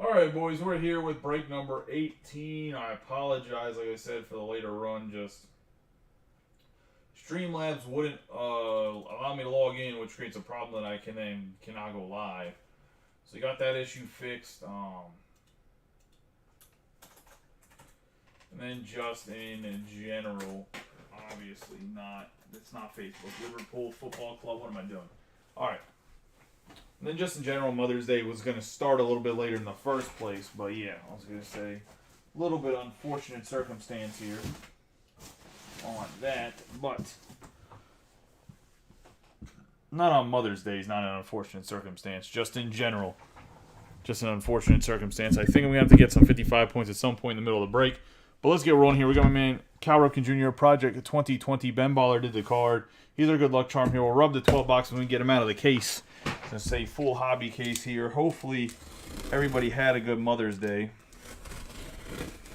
Alright, boys, we're here with break number 18. I apologize, like I said, for the later run. Just Streamlabs wouldn't allow me to log in, which creates a problem that I cannot go live. So we got that issue fixed. And then just in general, obviously not. It's not Facebook. Liverpool Football Club. What am I doing? All right. And then just in general, Mother's Day was going to start a little bit later in the first place. But yeah, I was going to say a little bit unfortunate circumstance here on that. But not on Mother's Day is not an unfortunate circumstance. Just in general, just an unfortunate circumstance. I think I'm going to have to get some 55 points at some point in the middle of the break. But let's get rolling here. We got my man Cal Ripken Jr. Project 2020. Ben Baller did the card. He's our good luck charm here. We'll rub the 12 box when we get him out of the case. It's going to say full hobby case here. Hopefully everybody had a good Mother's Day,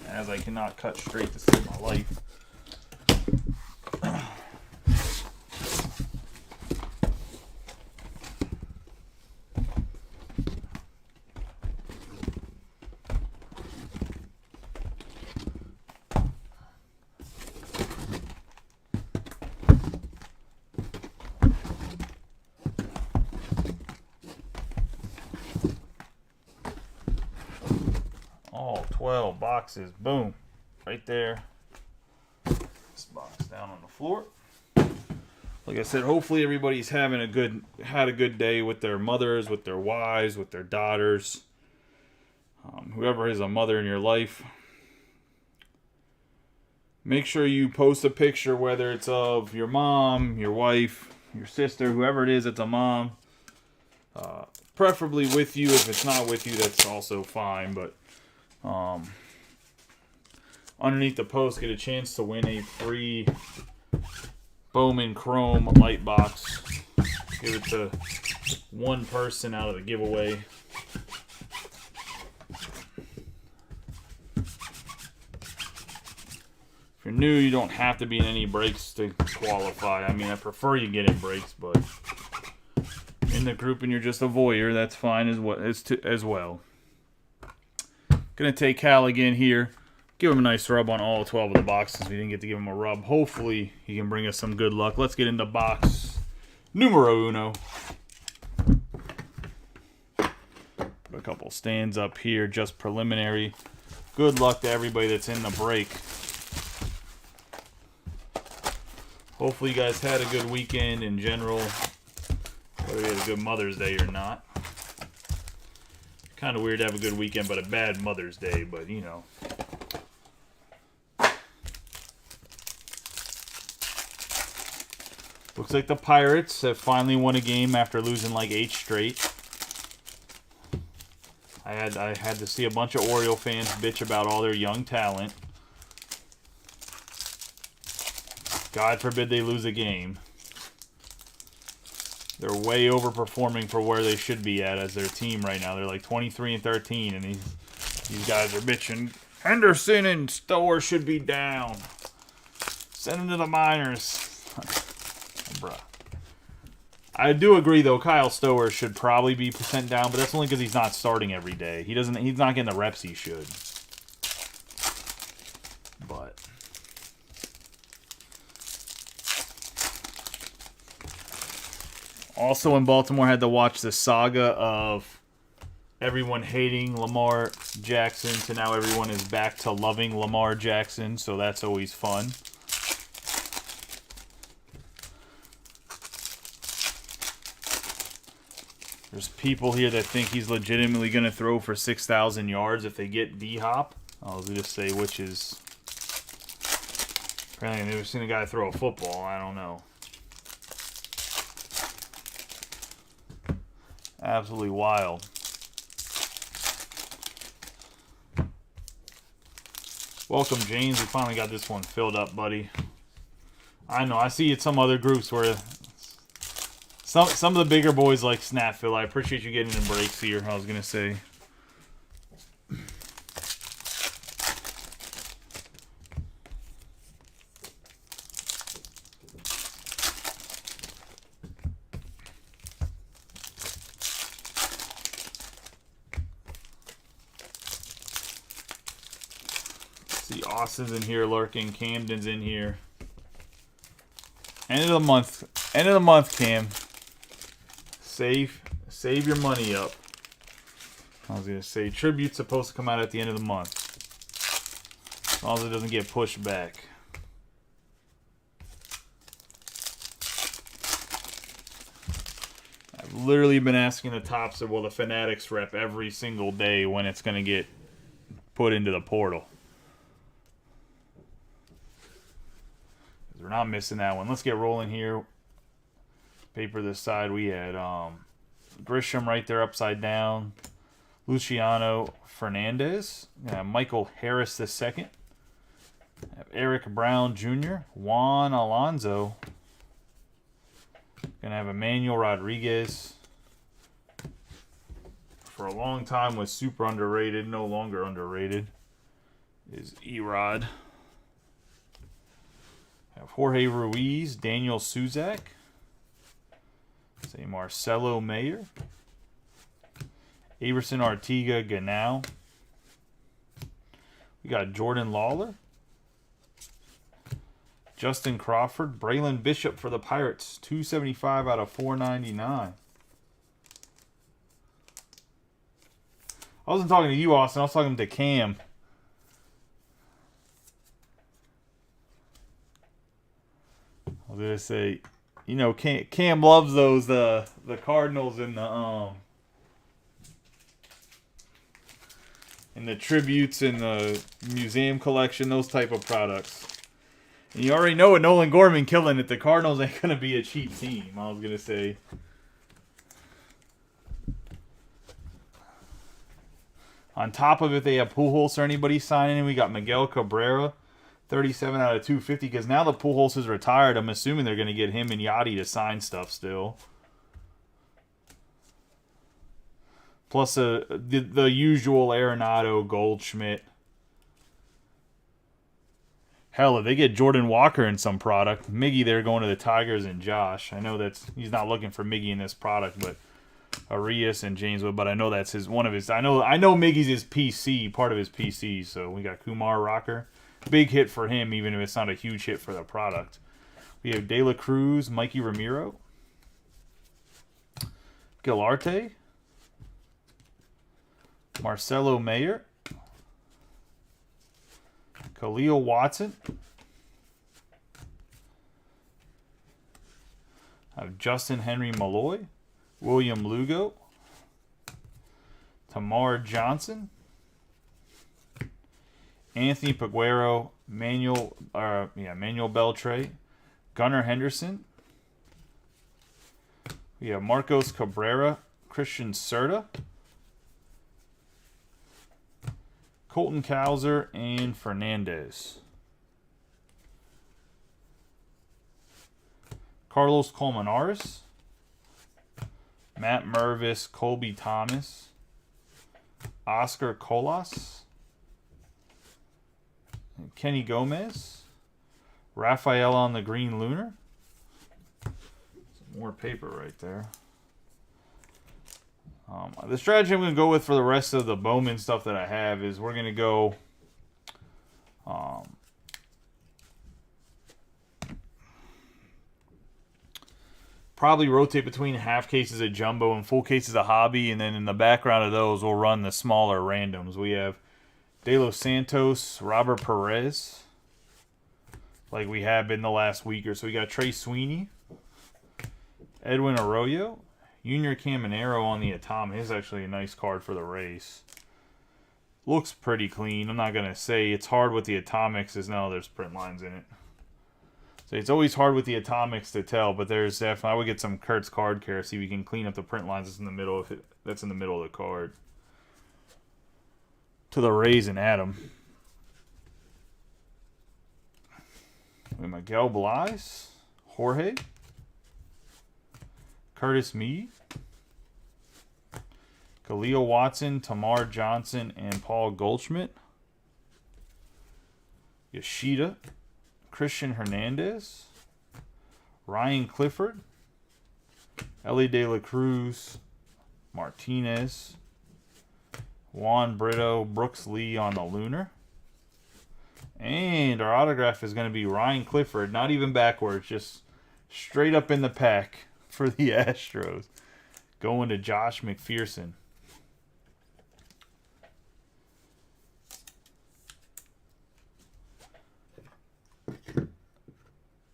as I cannot cut straight to save my life. All 12 boxes, boom, right there. This box down on the floor. Like I said, hopefully everybody's had a good day with their mothers, with their wives, with their daughters. Whoever is a mother in your life, make sure you post a picture, whether it's of your mom, your wife, your sister, whoever it is that's a mom. Preferably with you. If it's not with you, that's also fine, but underneath the post, get a chance to win a free Bowman Chrome light box. Give it to one person out of the giveaway. If you're new, you don't have to be in any breaks to qualify. I mean, I prefer you get in breaks, but in the group and you're just a voyeur, that's fine as well. Gonna take Cal again here. Give him a nice rub on all 12 of the boxes. We didn't get to give him a rub. Hopefully, he can bring us some good luck. Let's get into box numero uno. Put a couple stands up here, just preliminary. Good luck to everybody that's in the break. Hopefully, you guys had a good weekend in general, whether you had a good Mother's Day or not. Kind of weird to have a good weekend, but a bad Mother's Day, but you know. Looks like the Pirates have finally won a game after losing like 8 straight. I had to see a bunch of Oriole fans bitch about all their young talent. God forbid they lose a game. They're way overperforming for where they should be at as their team right now. They're like 23-13, and these guys are bitching. Henderson and Stower should be down. Send them to the minors. Bruh. I do agree, though. Kyle Stower should probably be sent down, but that's only because he's not starting every day. He's not getting the reps he should. But also in Baltimore, had to watch the saga of everyone hating Lamar Jackson to now everyone is back to loving Lamar Jackson, so that's always fun. There's people here that think he's legitimately going to throw for 6,000 yards if they get D-Hop. I'll just say which is... Apparently I've never seen a guy throw a football. I don't know. Absolutely wild. Welcome, James. We finally got this one filled up, buddy. I know. I see it some other groups where some of the bigger boys like Snapville. I appreciate you getting in breaks here. I was going to say. Austin's in here lurking. Camden's in here. End of the month. End of the month, Cam. Save your money up. I was gonna say tribute's supposed to come out at the end of the month. As long as it doesn't get pushed back. I've literally been asking the Topps of the Fanatics rep every single day when it's gonna get put into the portal. We're not missing that one. Let's get rolling here. Paper this side. We had Grisham right there upside down. Luciano Fernandez. Michael Harris II. Eric Brown Jr. Juan Alonso. Gonna have Emmanuel Rodriguez. For a long time was super underrated, no longer underrated. Is Erod. Have Jorge Ruiz, Daniel Suzak. Say Marcelo Mayer. Averson Artiga Ganau. We got Jordan Lawler. Justin Crawford. Braylon Bishop for the Pirates. 275 out of 499. I wasn't talking to you, Austin. I was talking to Cam. I was going to say, you know, Cam loves those, the Cardinals and the tributes and the museum collection, those type of products. And you already know with Nolan Gorman killing it, the Cardinals ain't going to be a cheap team, I was going to say. On top of it, they have Pujols or anybody signing, and we got Miguel Cabrera, 37 out of 250, because now the Pujols is retired. I'm assuming they're going to get him and Yachty to sign stuff still. Plus the usual Arenado, Goldschmidt. Hell, if they get Jordan Walker in some product, Miggy, they're going to the Tigers and Josh. I know he's not looking for Miggy in this product, but Arias and James Wood. But I know that's one of his. I know Miggy's his PC, part of his PC. So we got Kumar Rocker, big hit for him, even if it's not a huge hit for the product. We have De La Cruz, Mikey Ramiro, Gilarte, Marcelo Mayer, Khalil Watson. I have Justin Henry Malloy, William Lugo, Tamar Johnson, Anthony Peguero, Manuel Beltre, Gunnar Henderson. We have Marcos Cabrera, Christian Serta, Colton Cowser, and Fernandez. Carlos Colmenares, Matt Mervis, Colby Thomas, Oscar Colas, Kenny Gomez, Rafael on the Green Lunar. Some more paper right there. The strategy I'm going to go with for the rest of the Bowman stuff that I have is we're going to go probably rotate between half cases of jumbo and full cases of hobby, and then in the background of those we'll run the smaller randoms. We have De Los Santos, Robert Perez, like we have been the last week or so. We got Trey Sweeney, Edwin Arroyo, Junior Caminero on the Atomic. It's actually a nice card for the race. Looks pretty clean. I'm not going to say it's hard with the Atomics. There's print lines in it. So it's always hard with the Atomics to tell, but there's definitely, I would get some Kurt's Card Care, see if we can clean up the print lines that's in the middle that's in the middle of the card. To the Rays and Adam. We have Miguel Blais, Jorge, Curtis Mead, Khalil Watson, Tamar Johnson, and Paul Goldschmidt. Yoshida, Christian Hernandez, Ryan Clifford, Ellie De La Cruz, Martinez, Juan Brito, Brooks Lee on the Lunar. And our autograph is going to be Ryan Clifford. Not even backwards, just straight up in the pack for the Astros. Going to Josh McPherson.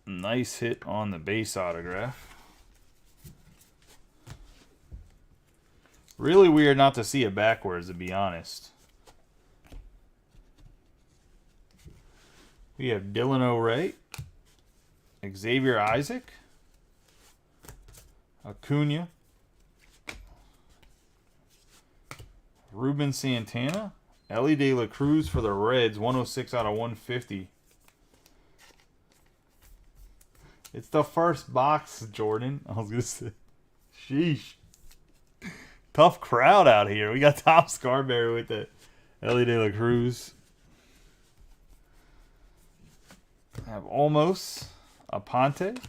Nice hit on the base autograph. Really weird not to see it backwards, to be honest. We have Dylan O'Ray, Xavier Isaac, Acuna, Ruben Santana, Ellie De La Cruz for the Reds, 106 out of 150. It's the first box, Jordan. I was going to say, sheesh. Tough crowd out here. We got Tom Scarberry with the Ellie De La Cruz. I have Olmos, Aponte,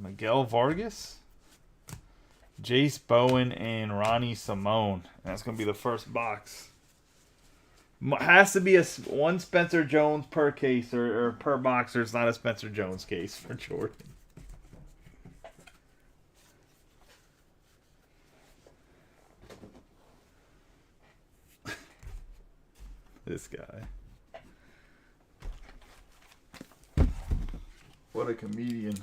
Miguel Vargas, Jace Bowen, and Ronnie Simone. And that's going to be the first box. Has to be one Spencer Jones per case or per box, or it's not a Spencer Jones case for Jordan. This guy. What a comedian.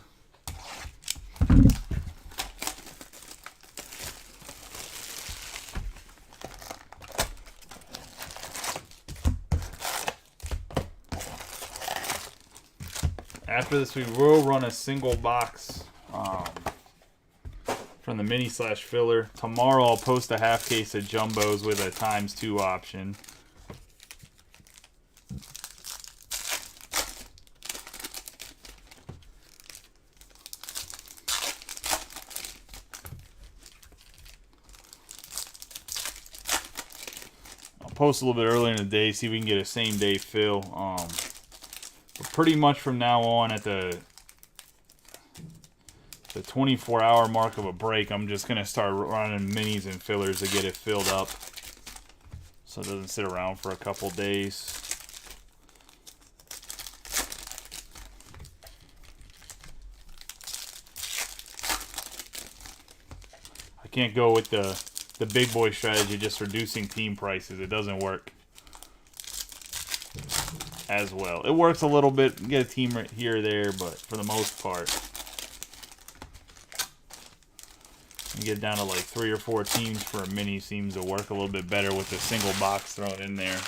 After this, we will run a single box from the mini/filler. Tomorrow, I'll post a half case of jumbos with a ×2 option. Post a little bit earlier in the day, see if we can get a same day fill. But pretty much from now on at the 24-hour mark of a break, I'm just going to start running minis and fillers to get it filled up so it doesn't sit around for a couple days. I can't go with the big boy strategy, just reducing team prices. It doesn't work as well. It works a little bit, you get a team here or there, but for the most part, you get down to like 3 or 4 teams for a mini seems to work a little bit better with a single box thrown in there.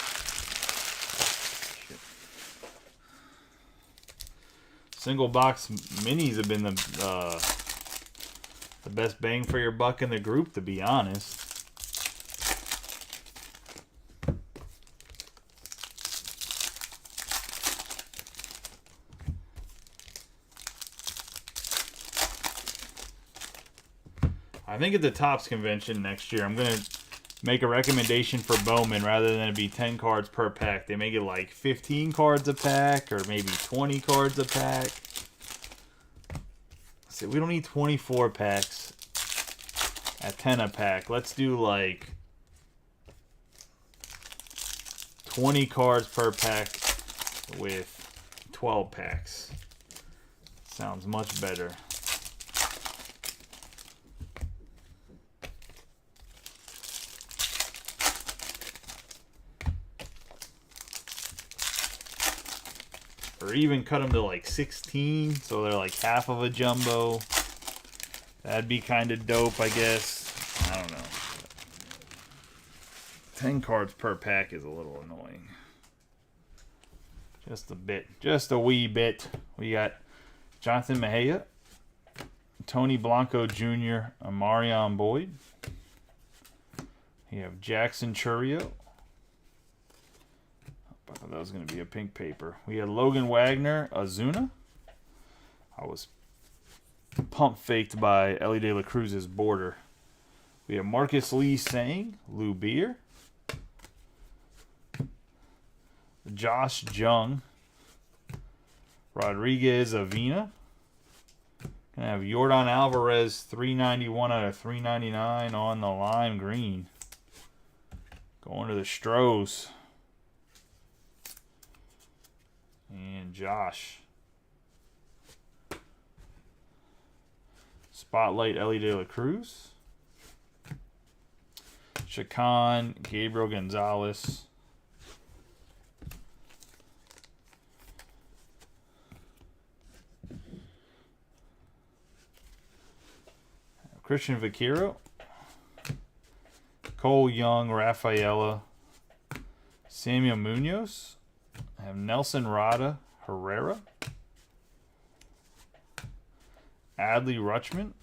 Single box minis have been the best bang for your buck in the group, to be honest. I think at the Topps convention next year, I'm going to make a recommendation for Bowman rather than it be 10 cards per pack. They make it like 15 cards a pack or maybe 20 cards a pack. See, we don't need 24 packs at 10 a pack. Let's do like 20 cards per pack with 12 packs. Sounds much better. Or even cut them to like 16, so they're like half of a jumbo. That'd be kind of dope, I guess. I don't know. 10 cards per pack is a little annoying. Just a bit. Just a wee bit. We got Jonathan Mejia, Tony Blanco Jr., Amarion Boyd. You have Jackson Churio. I thought that was going to be a pink paper. We had Logan Wagner, Azuna. I was pump faked by Ellie De La Cruz's border. We have Marcus Lee Sang, Lou Beer. Josh Jung. Rodriguez Avina. Gonna have Yordan Alvarez, 391 out of 399 on the lime green. Going to the Stros. Josh. Spotlight, Ellie De La Cruz. Chacon, Gabriel Gonzalez. Christian Vaquero. Cole Young, Rafaela. Samuel Munoz. I have Nelson Rada, Herrera. Adley Rutschman.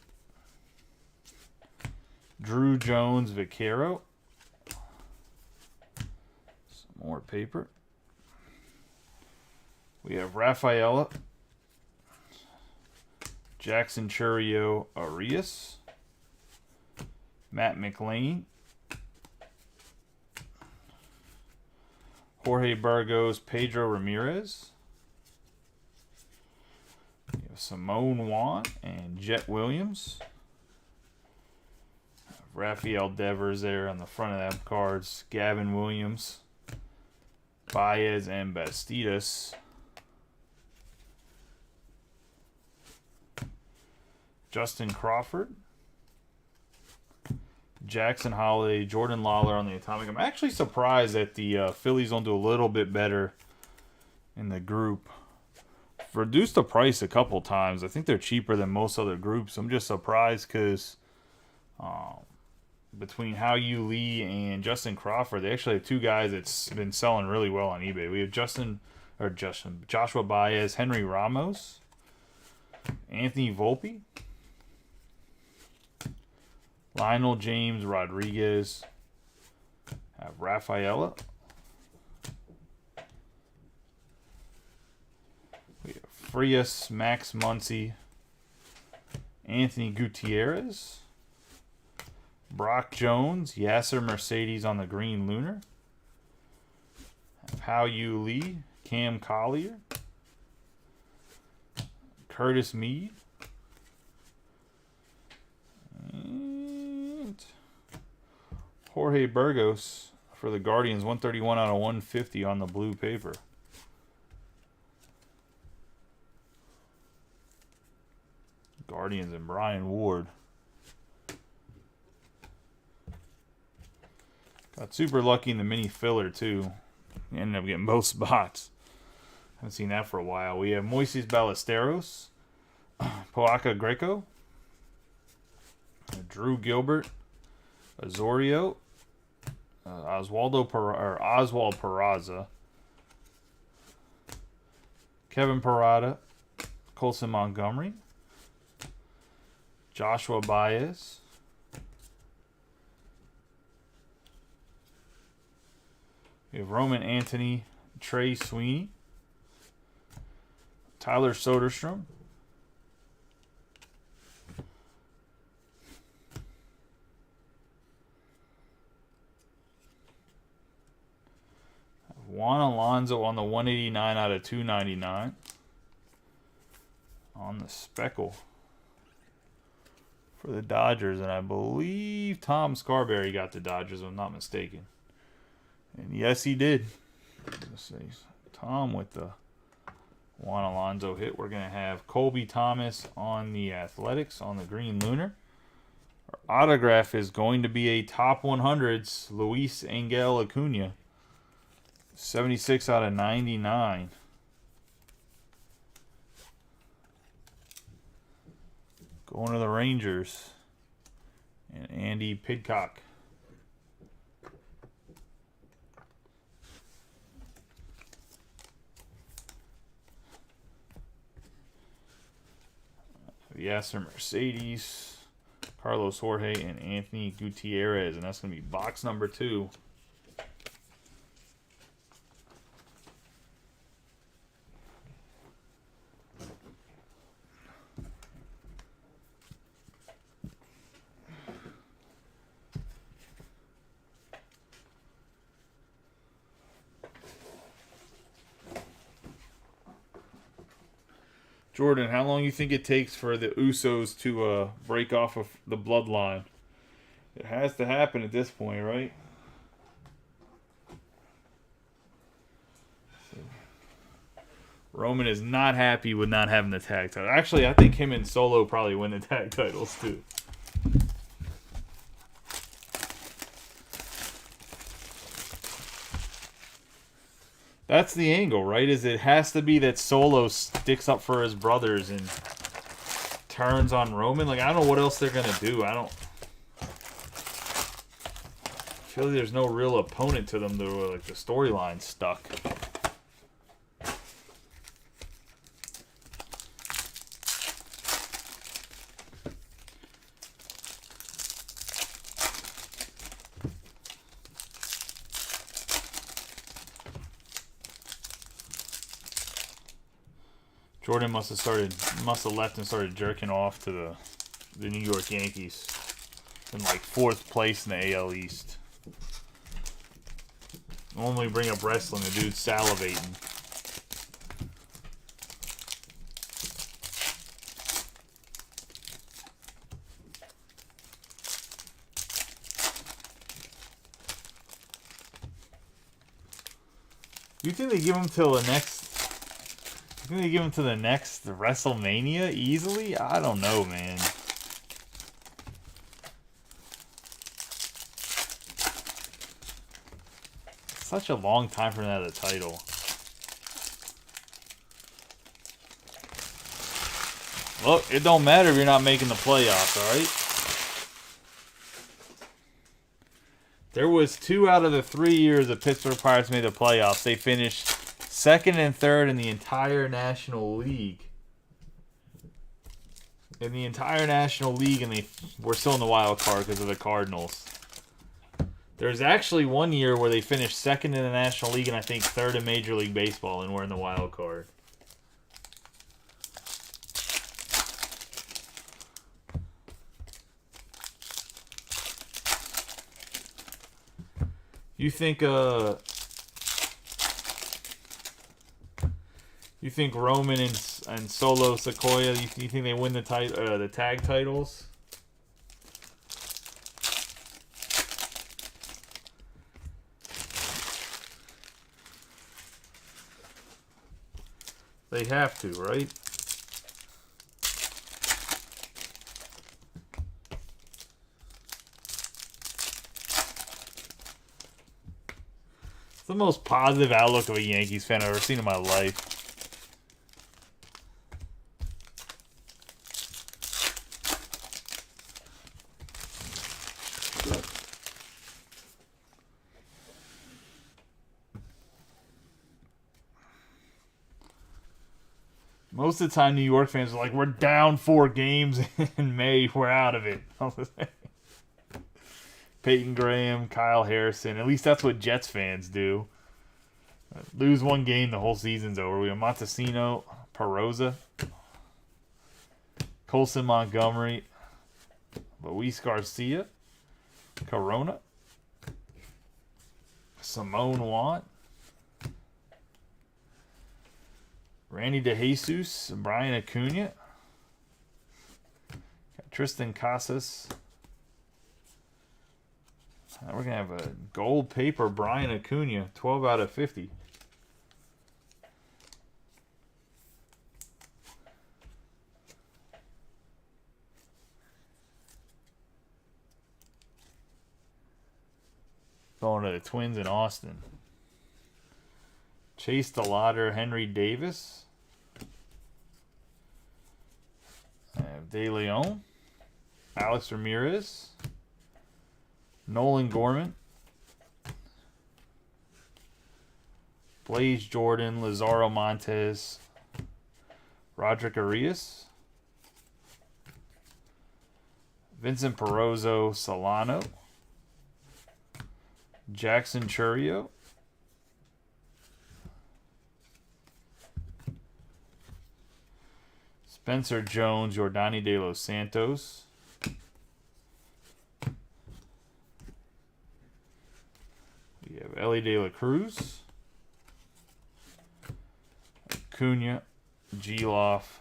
Drew Jones, Vaquero. Some more paper. We have Rafaela. Jackson Churio, Arias. Matt McLean. Jorge Burgos, Pedro Ramirez. We have Simone Juan and Jet Williams. Rafael Devers there on the front of that cards. Gavin Williams. Baez and Bastidas. Justin Crawford. Jackson Holiday, Jordan Lawler on the Atomic. I'm actually surprised that the Phillies don't do a little bit better in the group. Reduced the price a couple times. I think they're cheaper than most other groups. I'm just surprised because between Hao Yu Lee and Justin Crawford, they actually have two guys that's been selling really well on eBay. We have Joshua Baez, Henry Ramos, Anthony Volpe, Lionel James Rodriguez, have Rafaela. We have Frias, Max Muncy, Anthony Gutierrez, Brock Jones, Yasser Mercedes on the green lunar, have Hao Yu Lee, Cam Collier, Curtis Mead, and Jorge Burgos for the Guardians, 131 out of 150 on the blue paper. Guardians and Brian Ward. Got super lucky in the mini filler too. Ended up getting both spots. Haven't seen that for a while. We have Moises Ballesteros, Poaka Greco, Drew Gilbert, Azorio, Oswald Peraza, Kevin Parada, Colson Montgomery, Joshua Baez, we have Roman Anthony, Trey Sweeney, Tyler Soderstrom, Juan Alonso on the 189 out of 299 on the speckle for the Dodgers, and I believe Tom Scarberry got the Dodgers, if I'm not mistaken. And yes, he did. Let's see. Tom with the Juan Alonso hit. We're going to have Colby Thomas on the Athletics on the green lunar. Our autograph is going to be a top 100s Luis Angel Acuna. 76 out of 99. Going to the Rangers. And Andy Pidcock. Yasser Mercedes, Carlos Jorge, and Anthony Gutierrez. And that's going to be box number 2. Jordan, how long you think it takes for the Usos to break off of the bloodline? It has to happen at this point, right? Roman is not happy with not having the tag title. Actually, I think him and Solo probably win the tag titles too. That's the angle, right? Is it has to be that Solo sticks up for his brothers and turns on Roman. Like, I don't know what else they're gonna do. I feel like there's no real opponent to them. Like the storyline's stuck. Jordan must have left and started jerking off to the New York Yankees in like 4th place in the AL East. Only bring up wrestling, the dude's salivating. Do you think they give him till the next? You think they give him to the next WrestleMania easily? I don't know, man. Such a long time for him to have the title. Look, it don't matter if you're not making the playoffs, alright? There was 2 out of the 3 years the Pittsburgh Pirates made the playoffs. They finished 2nd and 3rd in the entire National League. And they were still in the wild card because of the Cardinals. There's actually one year where they finished 2nd in the National League and I think 3rd in Major League Baseball and were in the wild card. You think Roman and Solo Sikoa, you think they win the tag titles? They have to, right? It's the most positive outlook of a Yankees fan I've ever seen in my life. Most of the time, New York fans are like, we're down 4 games in May. We're out of it. Peyton Graham, Kyle Harrison. At least that's what Jets fans do. Lose 1 game, the whole season's over. We have Montesino, Perosa, Colson Montgomery, Luis Garcia, Corona, Simone Want, Randy DeJesus, Brian Acuna, Tristan Casas. Now we're going to have a gold paper Brian Acuna, 12 out of 50. Going to the Twins in Austin. Chase DeLauder, Henry Davis. De Leon. Alex Ramirez. Nolan Gorman. Blaze Jordan, Lazaro Montes. Roderick Arias. Vincent Perozzo, Solano. Jackson Churio. Spencer Jones, Jordani De Los Santos. We have Ellie De La Cruz. Acuna, Geloff,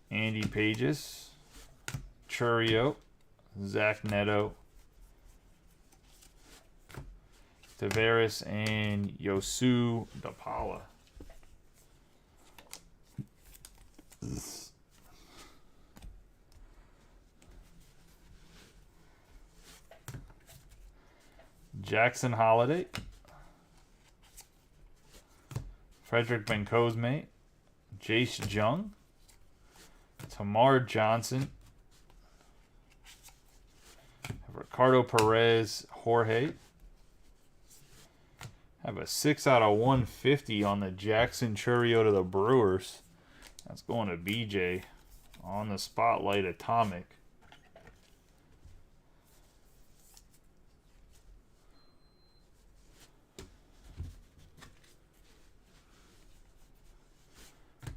Andy Pages, Churio, Zach Neto, Tavares, and Yosu DePaula. Jackson Holiday. Frederick Bencosme. Jace Jung. Tamar Johnson. Ricardo Perez Jorge. Have a 6 out of 150 on the Jackson Chourio to the Brewers. That's going to BJ on the Spotlight Atomic.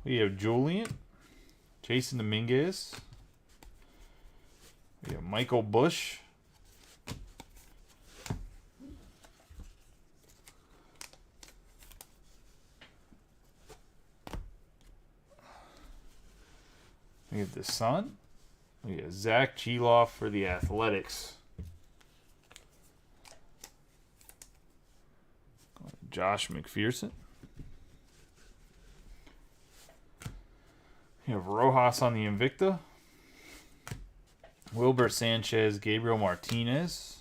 We have Julian, Jason Dominguez. We have Michael Bush. We have the Sun. We have Zach Cheloff for the Athletics. Josh McPherson. We have Rojas on the Invicta. Wilber Sanchez, Gabriel Martinez.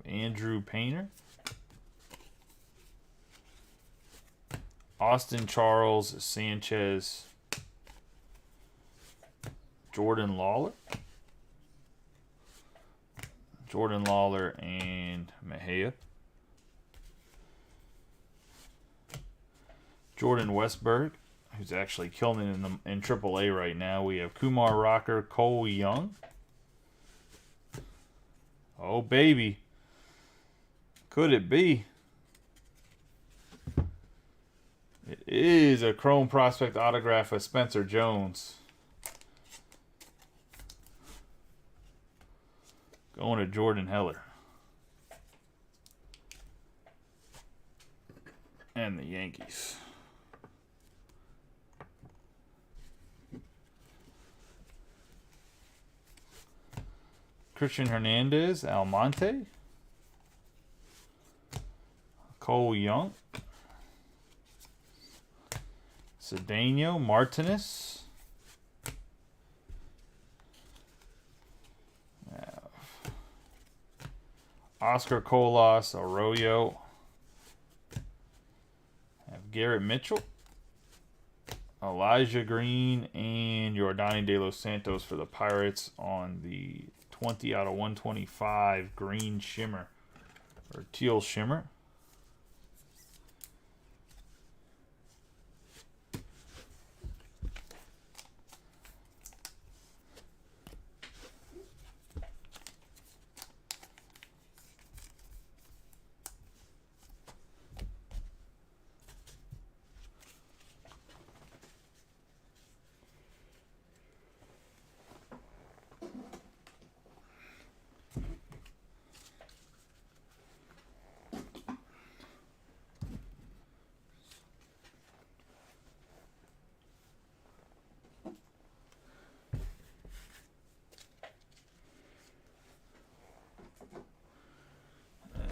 Andrew Painter. Austin Charles Sanchez. Jordan Lawler. Jordan Lawler and Mejia. Jordan Westberg, who's actually killing it in AAA right now. We have Kumar Rocker, Cole Young. Oh, baby. Could it be? It is a Chrome Prospect autograph of Spencer Jones. Going to Jordan Heller. And the Yankees. Christian Hernandez, Almonte. Cole Young. Cedeno Martinez. Oscar Colas, Arroyo. Have Garrett Mitchell. Elijah Green and Yordani De Los Santos for the Pirates on the 20 out of 125 green shimmer or teal shimmer.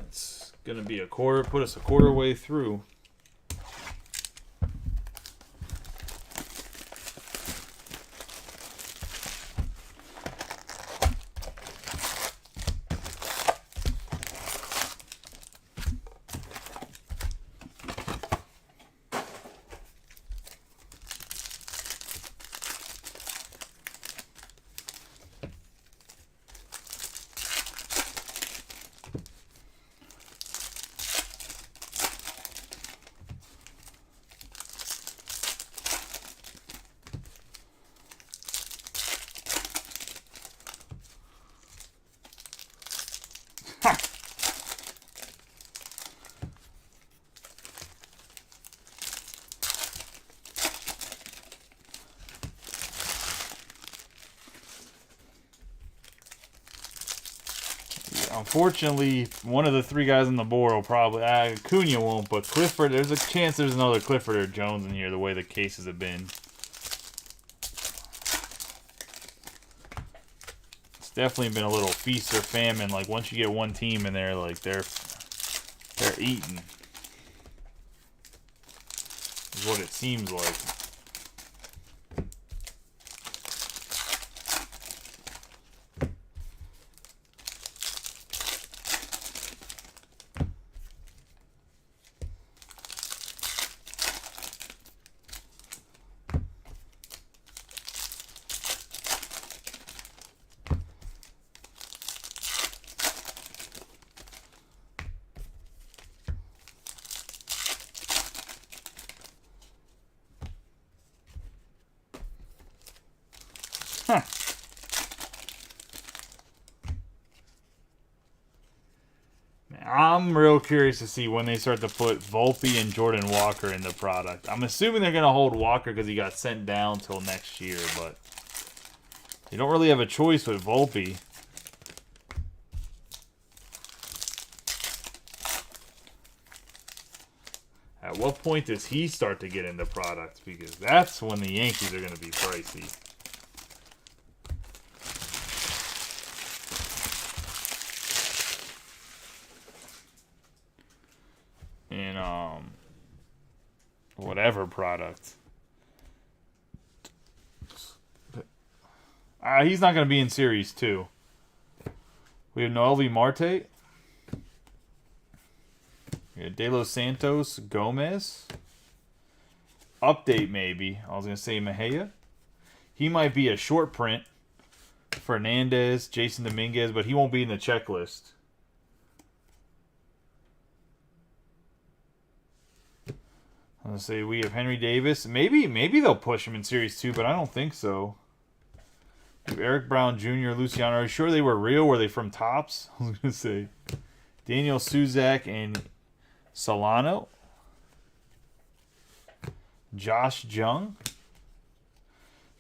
It's gonna be a quarter, put us a quarter way through. Unfortunately, one of the three guys on the board will probably... Acuna won't, but Clifford... There's a chance there's another Clifford or Jones in here, the way the cases have been. It's definitely been a little feast or famine. Like, once you get one team in there, like, they're eating. Is what it seems like. I'm real curious to see when they start to put Volpe and Jordan Walker in the product. I'm assuming they're going to hold Walker because he got sent down till next year, but you don't really have a choice with Volpe. At what point does he start to get into product? Because that's when the Yankees are going to be pricey. In whatever product. He's not going to be in Series 2. We have Noelvi Marte. We have De Los Santos, Gomez. Update maybe. I was going to say Mejia. He might be a short print. Fernandez, Jason Dominguez, but he won't be in the checklist. I'm going to say we have Henry Davis. Maybe they'll push him in Series 2, but I don't think so. We have Eric Brown Jr., Luciano. Are you sure they were real? Were they from Topps? I was going to say Daniel Suzak and Solano. Josh Jung.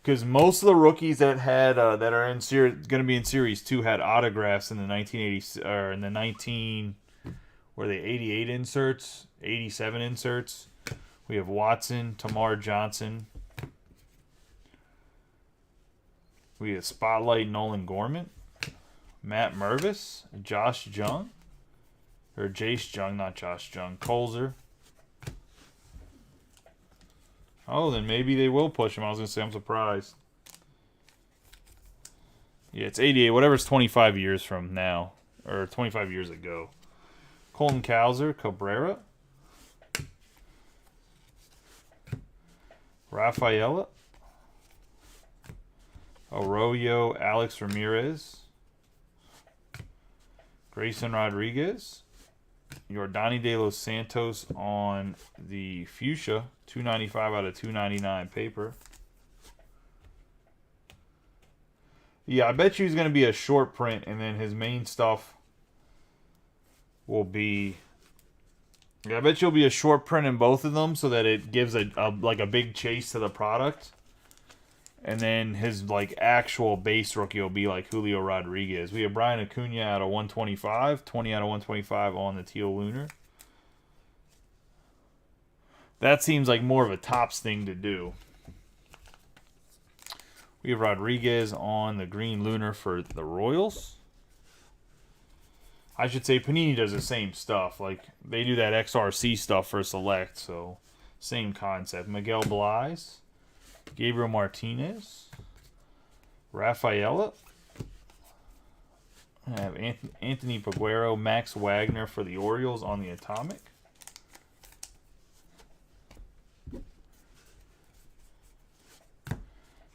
Because most of the rookies that had that are in series going to be in Series 2 had autographs in the 1980 or in the 88 inserts, 87 inserts. We have Watson, Tamar Johnson. We have Spotlight Nolan Gorman, Matt Mervis, Josh Jung, or Jace Jung, not Josh Jung, Colzer. Oh, then maybe they will push him. I was going to say I'm surprised. Yeah, it's 88, whatever's 25 years from now, or 25 years ago. Colton Cowser, Cabrera. Rafaela. Arroyo, Alex Ramirez. Grayson Rodriguez. Yordani De Los Santos on the Fuchsia. 295 out of 299 paper. Yeah, I bet you he's going to be a short print, and then his main stuff will be... Yeah, I bet you'll be a short print in both of them so that it gives a big chase to the product. And then his actual base rookie will be like Julio Rodriguez. We have Brian Acuna out of 125, 20 out of 125 on the Teal Lunar. That seems like more of a Topps thing to do. We have Rodriguez on the Green Lunar for the Royals. I should say Panini does the same stuff. Like, they do that XRC stuff for Select, so same concept. Miguel Blais, Gabriel Martinez, Rafaela. I have Anthony Paguero, Max Wagner for the Orioles on the Atomic.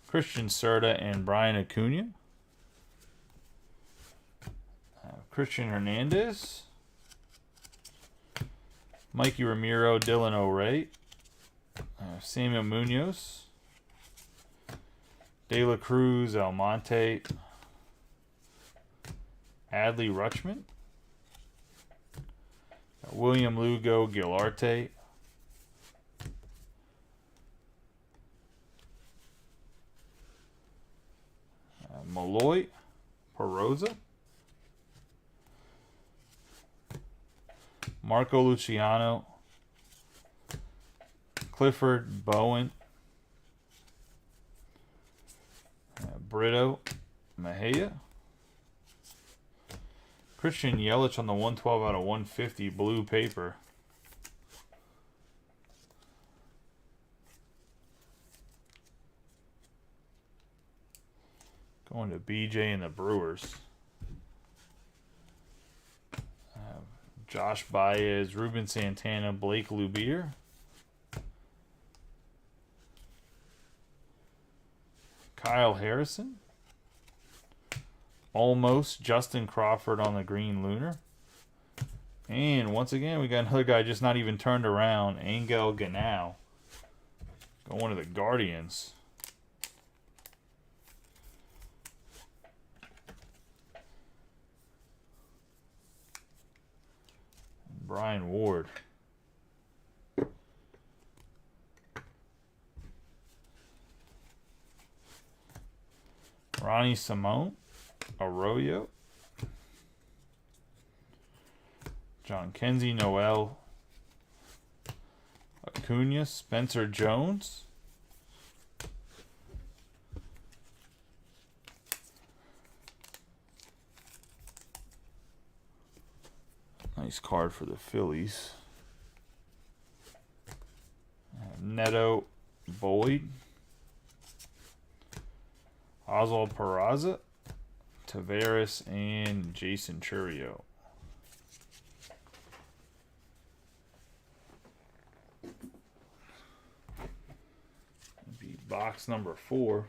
Christian Serta and Brian Acuna. Christian Hernandez. Mikey Ramiro, Dylan O'Ray. Samuel Munoz. De La Cruz, Almonte. Adley Rutschman. William Lugo, Gilarte. Malloy, Perosa. Marco Luciano. Clifford Bowen. Brito Mejia. Christian Yelich on the 112 out of 150 blue paper. Going to BJ and the Brewers. Josh Baez, Ruben Santana, Blake Lubier. Kyle Harrison. Almost Justin Crawford on the Green Lunar. And once again, we got another guy just not even turned around. Angel Ganao. Going to the Guardians. Brian Ward. Ronnie Simone. Arroyo. John Kenzie. Noel. Acuna. Spencer Jones. Nice card for the Phillies. Neto. Boyd. Oswald Peraza. Tavares and Jason Churio. Be box number 4.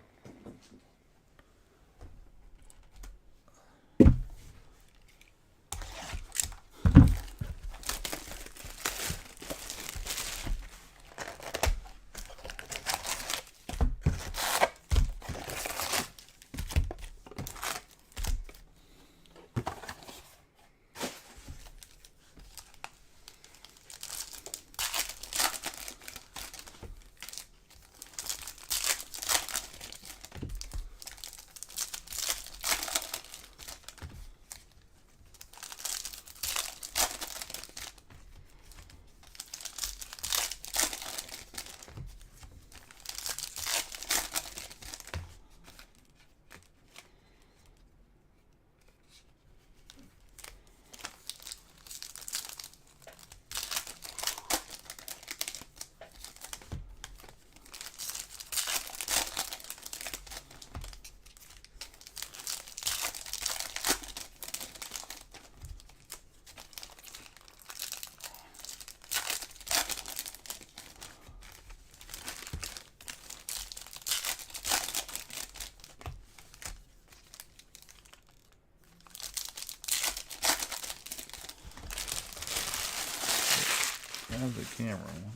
How's the camera on?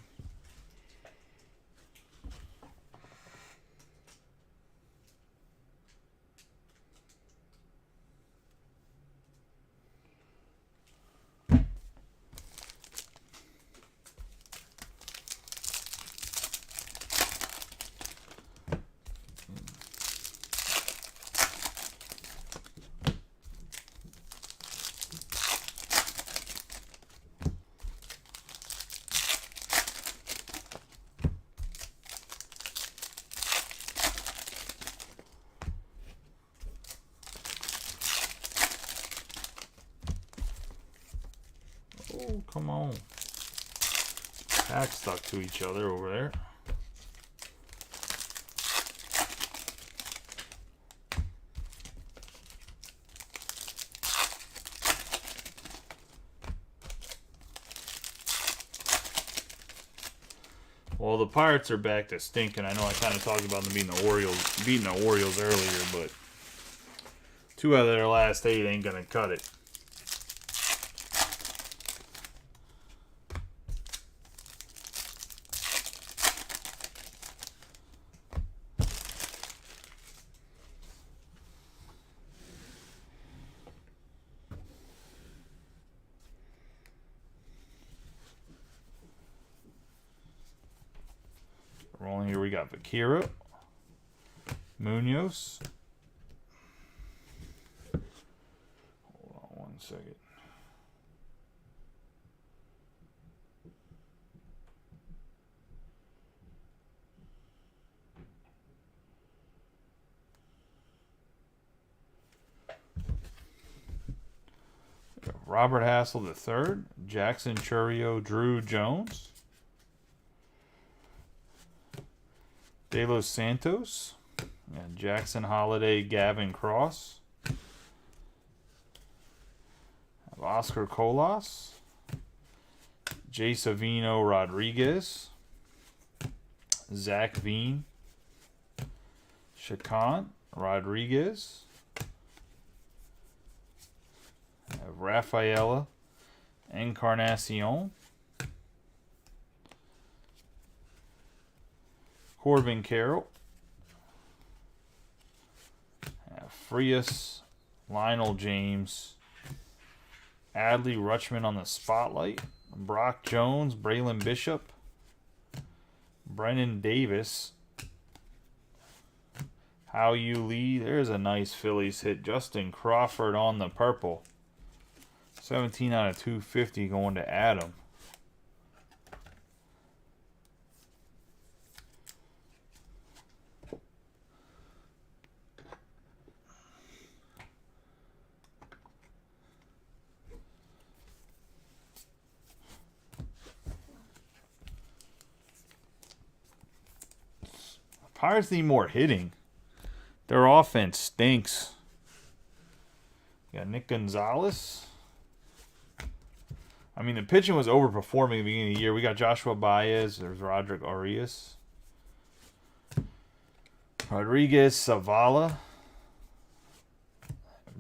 Oh, come on. Packs stuck to each other over there. Well, the Pirates are back to stinking. I know I kind of talked about them beating the Orioles earlier, but 2 out of their last 8 ain't gonna cut it. Rolling here, we got Vaquero, Munoz. Hold on 1 second. Robert Hassel III, Jackson Churio, Drew Jones. De Los Santos, and Jackson Holiday, Gavin Cross. Oscar Colas, Jay Savino Rodriguez, Zach Veen, Chacon Rodriguez, Rafaela Encarnacion, Corbin Carroll, Frias, Lionel James, Adley Rutschman on the spotlight, Brock Jones, Braylon Bishop, Brennan Davis, How You Lee. There's a nice Phillies hit. Justin Crawford on the purple. 17 out of 250 going to Adam. Pirates need more hitting. Their offense stinks. You got Nick Gonzalez. I mean, the pitching was overperforming at the beginning of the year. We got Joshua Baez. There's Roderick Arias. Rodriguez Zavala.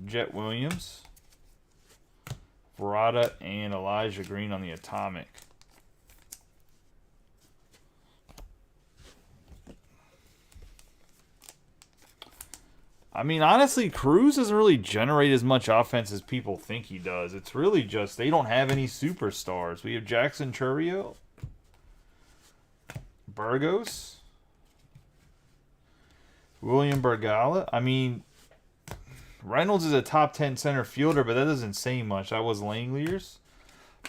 Jet Williams. Verada and Elijah Green on the Atomic. I mean, honestly, Cruz doesn't really generate as much offense as people think he does. It's really just they don't have any superstars. We have Jackson Chourio, Burgos, William Bergala. I mean, Reynolds is a top 10 center fielder, but that doesn't say much. That was Langley's.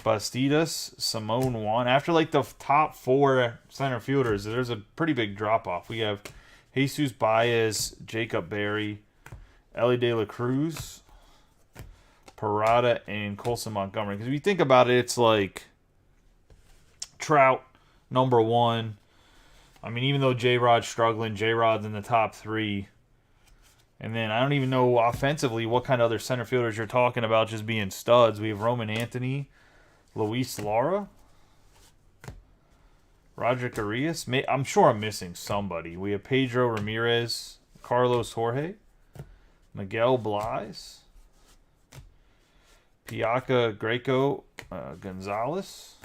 Bastidas, Simone Juan. After like the top 4 center fielders, there's a pretty big drop off. We have Jesus Baez, Jacob Berry, Ellie De La Cruz, Parada, and Colson Montgomery. Because if you think about it, it's like Trout, number 1. I mean, even though J-Rod's struggling, J-Rod's in the top 3. And then I don't even know offensively what kind of other center fielders you're talking about just being studs. We have Roman Anthony, Luis Lara, Roderick Arias. I'm sure I'm missing somebody. We have Pedro Ramirez, Carlos Jorge, Miguel Blais, Piaca Greco Gonzalez.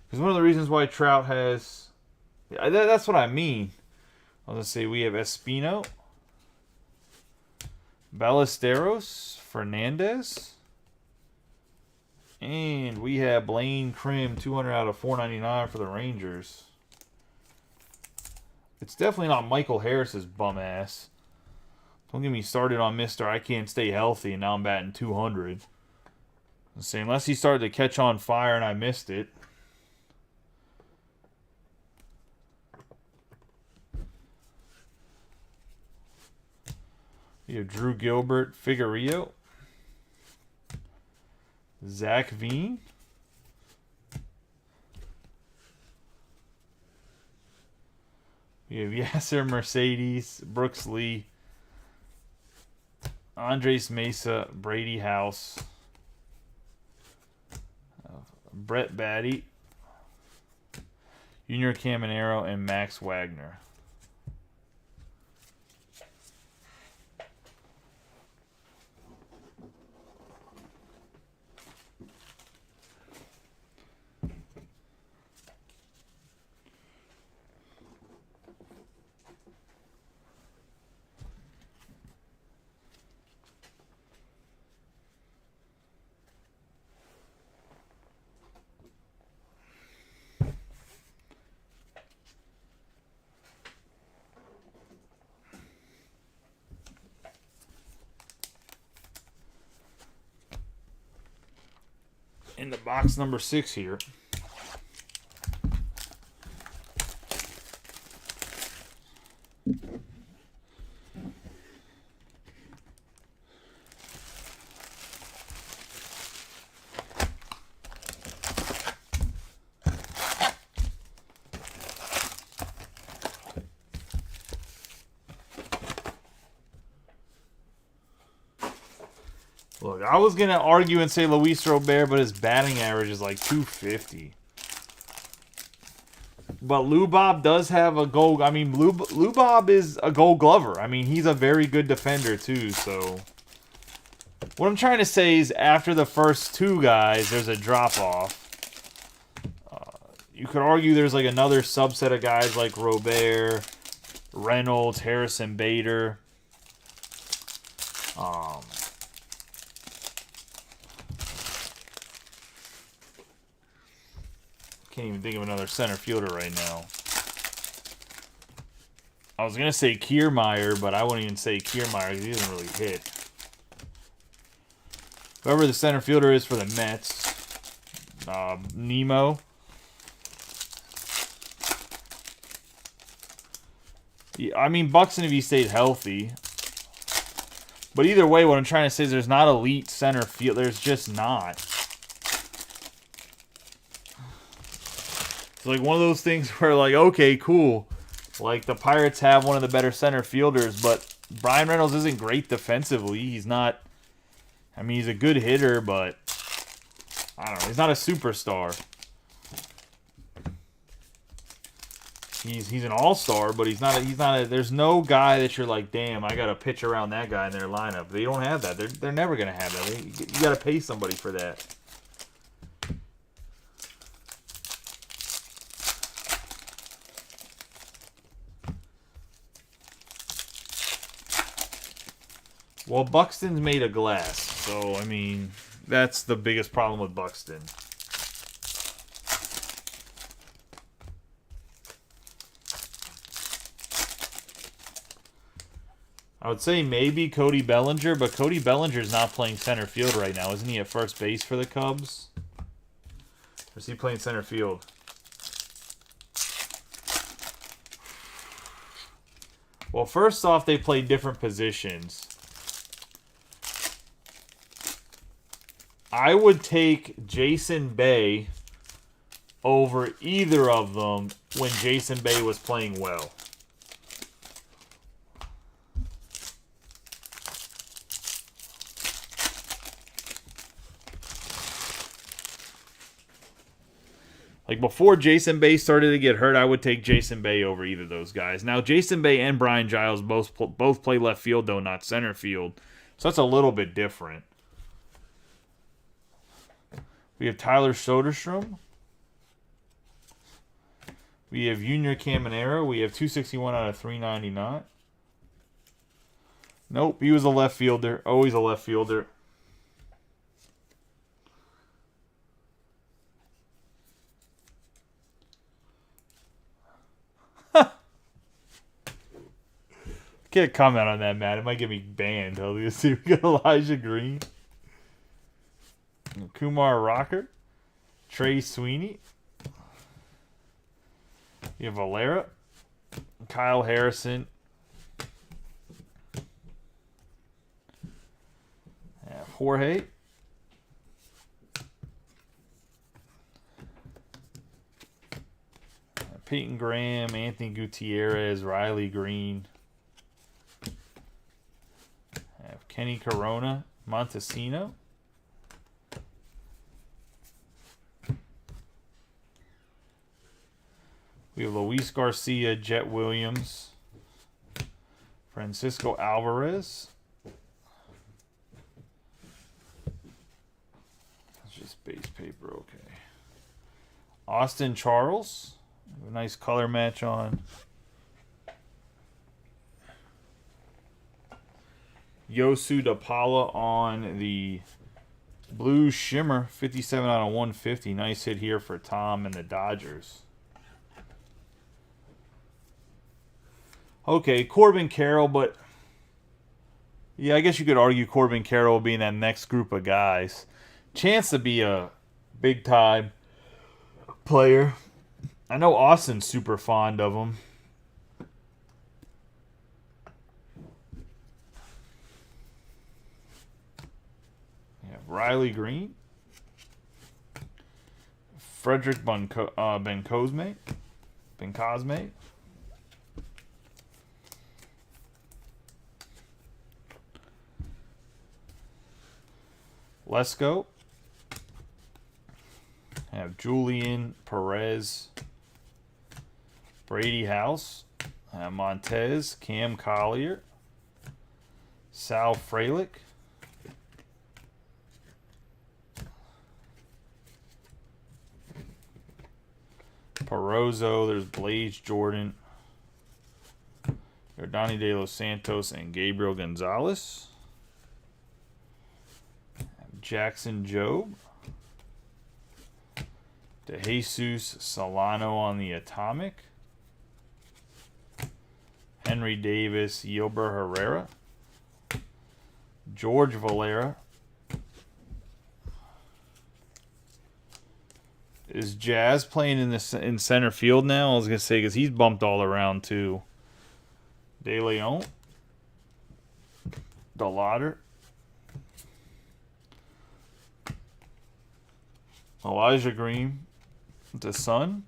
Because one of the reasons why Trout has... That's what I mean. I was going to say we have Espino, Ballesteros, Fernandez, and we have Blaine Crim, 200 out of 499 for the Rangers. It's definitely not Michael Harris's bum ass. Don't get me started on Mr. I can't stay healthy, and now I'm batting 200. I'm saying, unless he started to catch on fire and I missed it. You have Drew Gilbert, Figueroa, Zach Veen, you have Yasser Mercedes, Brooks Lee, Andres Mesa, Brady House, Brett Batty, Junior Caminero, and Max Wagner. In the box number 6 here. Look, I was going to argue and say Luis Robert, but his batting average is like 250. But Lubob does have a gold. I mean, Lubob is a gold glover. I mean, he's a very good defender, too. So, what I'm trying to say is after the first 2 guys, there's a drop-off. You could argue there's like another subset of guys like Robert, Reynolds, Harrison Bader. Can't even think of another center fielder right now. I was going to say Kiermaier, but I wouldn't even say Kiermaier because he doesn't really hit. Whoever the center fielder is for the Mets, Nemo. Yeah, I mean, Buxton if he stayed healthy. But either way, what I'm trying to say is there's not elite center field. There's just not. It's like one of those things where, like, okay, cool. Like, the Pirates have one of the better center fielders, but Brian Reynolds isn't great defensively. He's not... I mean, he's a good hitter, but... I don't know. He's not a superstar. He's an all-star, but he's not a... There's no guy that you're like, damn, I got to pitch around that guy in their lineup. They don't have that. They're never going to have that. You got to pay somebody for that. Well, Buxton's made of glass, so, I mean, that's the biggest problem with Buxton. I would say maybe Cody Bellinger, but Cody Bellinger's not playing center field right now. Isn't he at first base for the Cubs? Or is he playing center field? Well, first off, they play different positions. I would take Jason Bay over either of them when Jason Bay was playing well. Like, before Jason Bay started to get hurt, I would take Jason Bay over either of those guys. Now, Jason Bay and Brian Giles both play left field, though, not center field. So that's a little bit different. We have Tyler Soderstrom. We have Junior Caminero. We have 261 out of 399. Nope, he was a left fielder. Always a left fielder. Can't comment on that, Matt. It might get me banned. Let's see. We got Elijah Green. Kumar Rocker. Trey Sweeney. You have Valera. Kyle Harrison. Jorge. Peyton Graham. Anthony Gutierrez. Riley Green. Kenny Corona, Montesino. We have Luis Garcia, Jet Williams, Francisco Alvarez. That's just base paper, okay. Austin Charles, a nice color match on. Yosu DePaula on the Blue Shimmer, 57 out of 150. Nice hit here for Tom and the Dodgers. Okay, Corbin Carroll, but yeah, I guess you could argue Corbin Carroll being that next group of guys. Chance to be a big-time player. I know Austin's super fond of him. Riley Green, Frederick Bencosme, Lesko, have Julian Perez, Brady House, Montez, Cam Collier, Sal Frelick. Perozzo, there's Blaze Jordan, Yordani De Los Santos, and Gabriel Gonzalez. Jackson Jobe. De Jesus Solano on the Atomic. Henry Davis, Yilber Herrera. George Valera. Is Jazz playing in center field now? I was going to say, because he's bumped all around too. De Leon. DeLauder. Elijah Green. The Sun.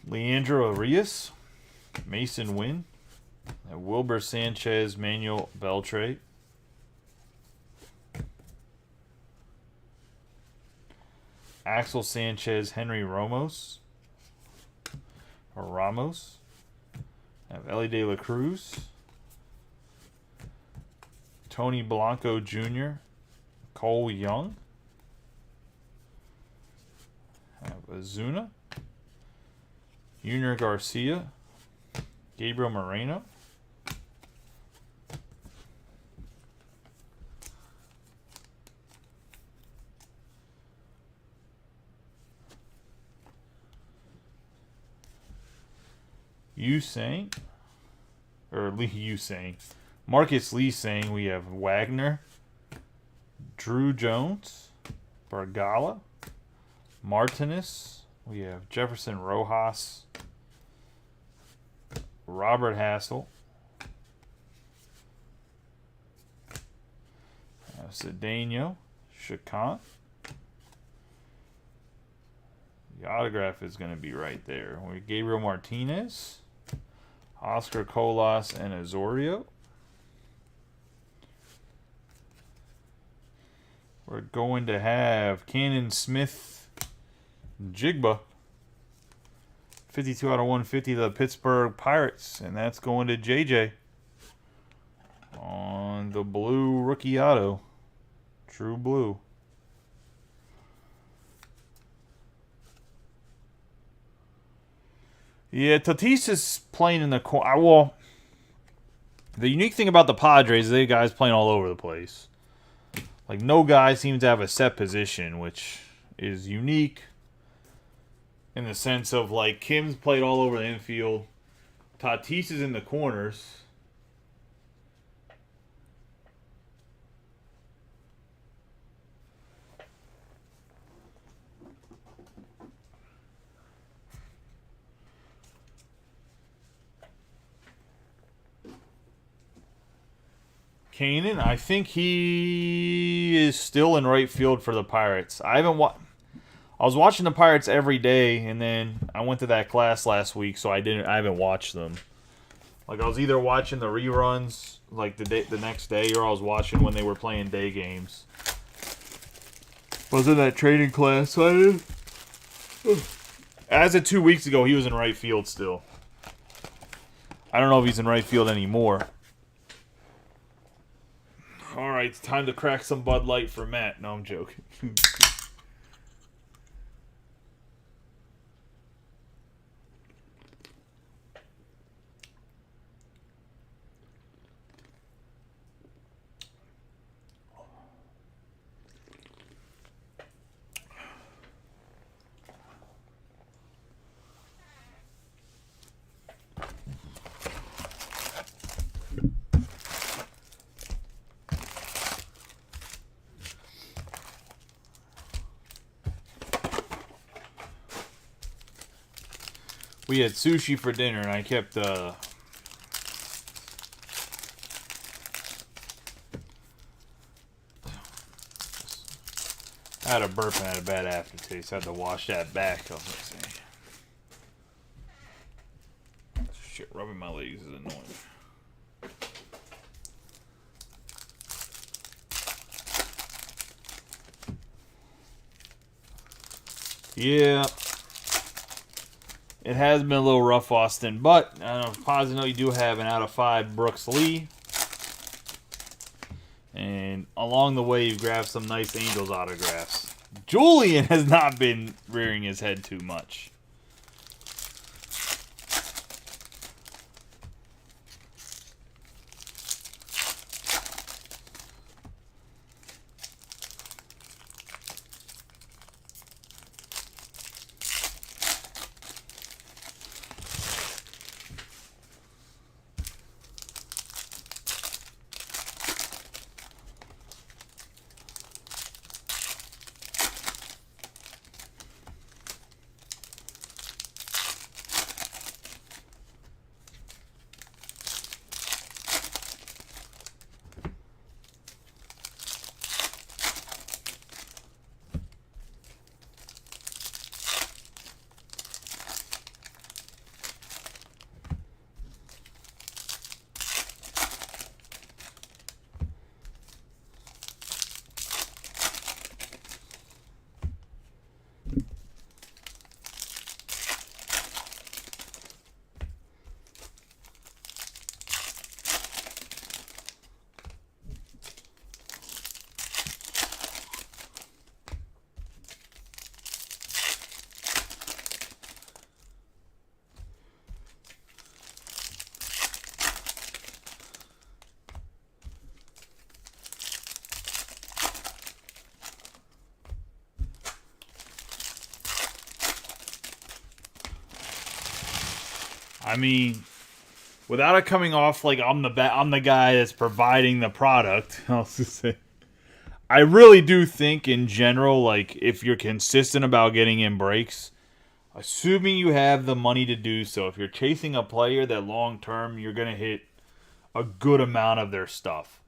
Leandro Arias. Mason Wynn. And Wilbur Sanchez, Manuel Beltre. Axel Sanchez, Henry Ramos. Or Ramos. I have Ellie De La Cruz. Tony Blanco Jr. Cole Young. I have Azuna. Junior Garcia. Gabriel Moreno. Lee Saying. Marcus Lee saying we have Wagner, Drew Jones, Bargala, Martinez. We have Jefferson Rojas, Robert Hassel, Cedeno, Chacon. The autograph is going to be right there. We have Gabriel Martinez, Oscar Colas, and Azorio. We're going to have Cannon Smith Jigba. 52 out of 150 to the Pittsburgh Pirates. And that's going to JJ. On the blue rookie auto. True blue. Yeah, Tatis is playing in the corner. Well, the unique thing about the Padres is they guys playing all over the place. Like, no guy seems to have a set position, which is unique in the sense of, like, Kim's played all over the infield. Tatis is in the corners. Kanan, I think he is still in right field for the Pirates. I was watching the Pirates every day, and then I went to that class last week, so I haven't watched them. Like, I was either watching the reruns like the next day, or I was watching when they were playing day games. I was in that training class, so I didn't. As of 2 weeks ago, he was in right field still. I don't know if he's in right field anymore. All right, it's time to crack some Bud Light for Matt. No, I'm joking. We had sushi for dinner, and I kept I had a burp and had a bad aftertaste. I had to wash that back. I was like, shit, rubbing my legs is annoying. Yeah. It has been a little rough, Austin, but I don't know, positive note, you do have an out of 5 Brooks Lee. And along the way, you've grabbed some nice Angels autographs. Julian has not been rearing his head too much. I mean, without it coming off like I'm the guy that's providing the product, I'll just say, I really do think in general, like if you're consistent about getting in breaks, assuming you have the money to do so, if you're chasing a player that long term you're gonna hit a good amount of their stuff.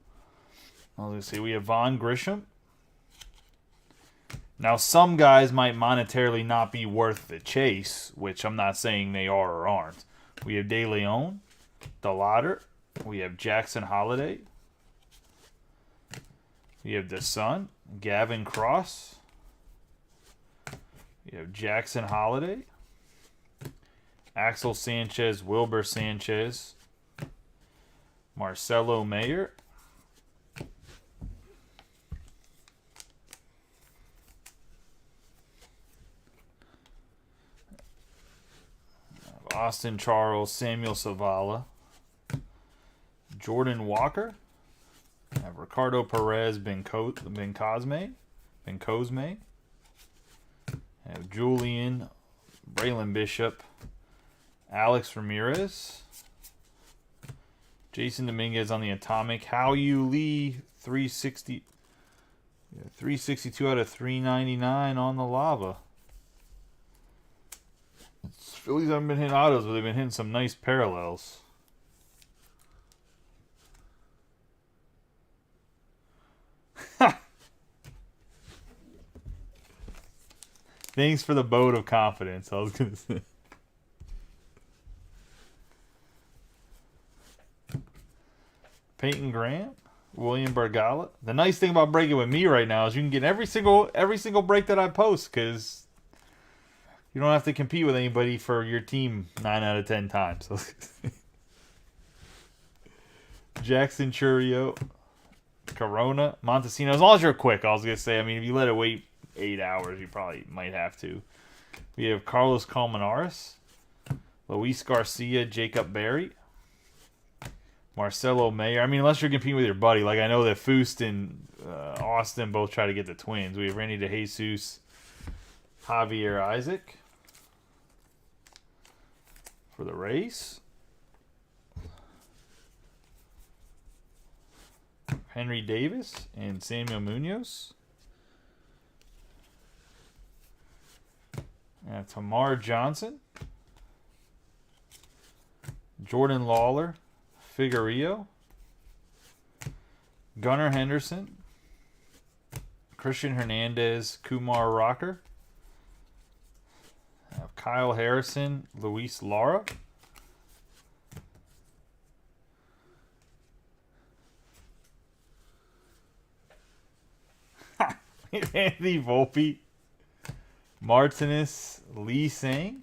I was gonna say we have Von Grisham. Now some guys might monetarily not be worth the chase, which I'm not saying they are or aren't. We have De Leon, DeLauder, we have Jackson Holiday, we have DeSun, Gavin Cross, we have Jackson Holiday, Axel Sanchez, Wilbur Sanchez, Marcelo Mayer, Austin Charles, Samuel Savala, Jordan Walker, Ricardo Perez, Ben Cosme, have Julian, Braylon Bishop, Alex Ramirez, Jason Dominguez on the Atomic, Hao Yu Lee, 362 out of 399 on the Lava. Phillies haven't been hitting autos, but they've been hitting some nice parallels. Thanks for the vote of confidence, I was going to say. Peyton Grant, William Bergala. The nice thing about breaking with me right now is you can get every single break that I post because you don't have to compete with anybody for your team 9 out of 10 times. Jackson Churio, Corona, Montesino. As long as you're quick, I was going to say. I mean, if you let it wait 8 hours, you probably might have to. We have Carlos Colmenares, Luis Garcia, Jacob Berry, Marcelo Mayer. I mean, unless you're competing with your buddy. Like, I know that Foust and Austin both try to get the Twins. We have Randy DeJesus, Javier Isaac for the Rays. Henry Davis and Samuel Munoz. And Tamar Johnson. Jordan Lawler. Figueroa. Gunnar Henderson. Christian Hernandez. Kumar Rocker. Kyle Harrison. Luis Lara. Anthony Volpe, Martinez, Lee Sang.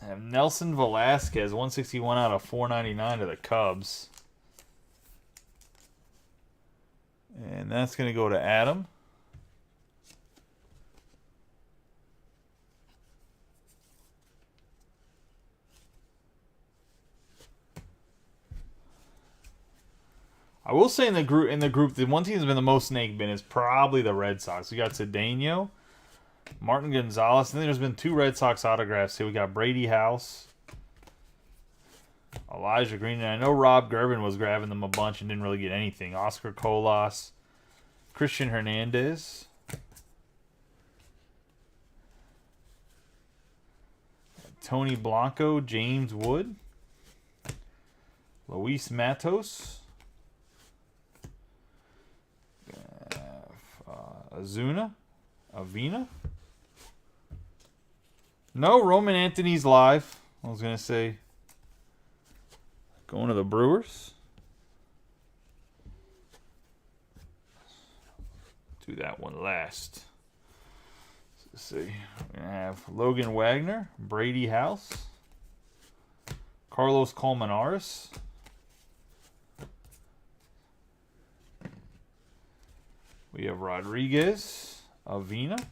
I have Nelson Velasquez, 161 out of 499 to the Cubs. And that's going to go to Adam. I will say in the group, the one team that's been the most snake bitten is probably the Red Sox. We got Cedeno, Martin Gonzalez, and then there's been 2 Red Sox autographs here. We got Brady House, Elijah Green, and I know Rob Gervin was grabbing them a bunch and didn't really get anything. Oscar Colas, Christian Hernandez, Tony Blanco, James Wood, Luis Matos, Avina. No, Roman Anthony's live. I was going to say, going to the Brewers. Do that one last. Let's see. We're going to have Logan Wagner, Brady House, Carlos Colmenares, we have Rodriguez, Avina,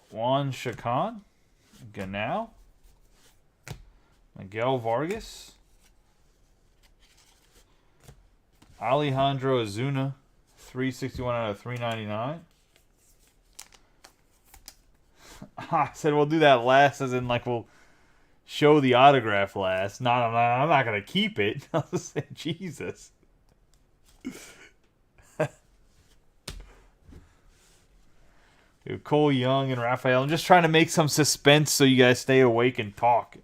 Juan Chacon, Ganao, Miguel Vargas, Alejandro Azuna, 361 out of 399. I said we'll do that last, as in like we'll show the autograph last. No, I'm not gonna keep it. I was saying, Jesus. Cole Young and Raphael. I'm just trying to make some suspense so you guys stay awake and talk.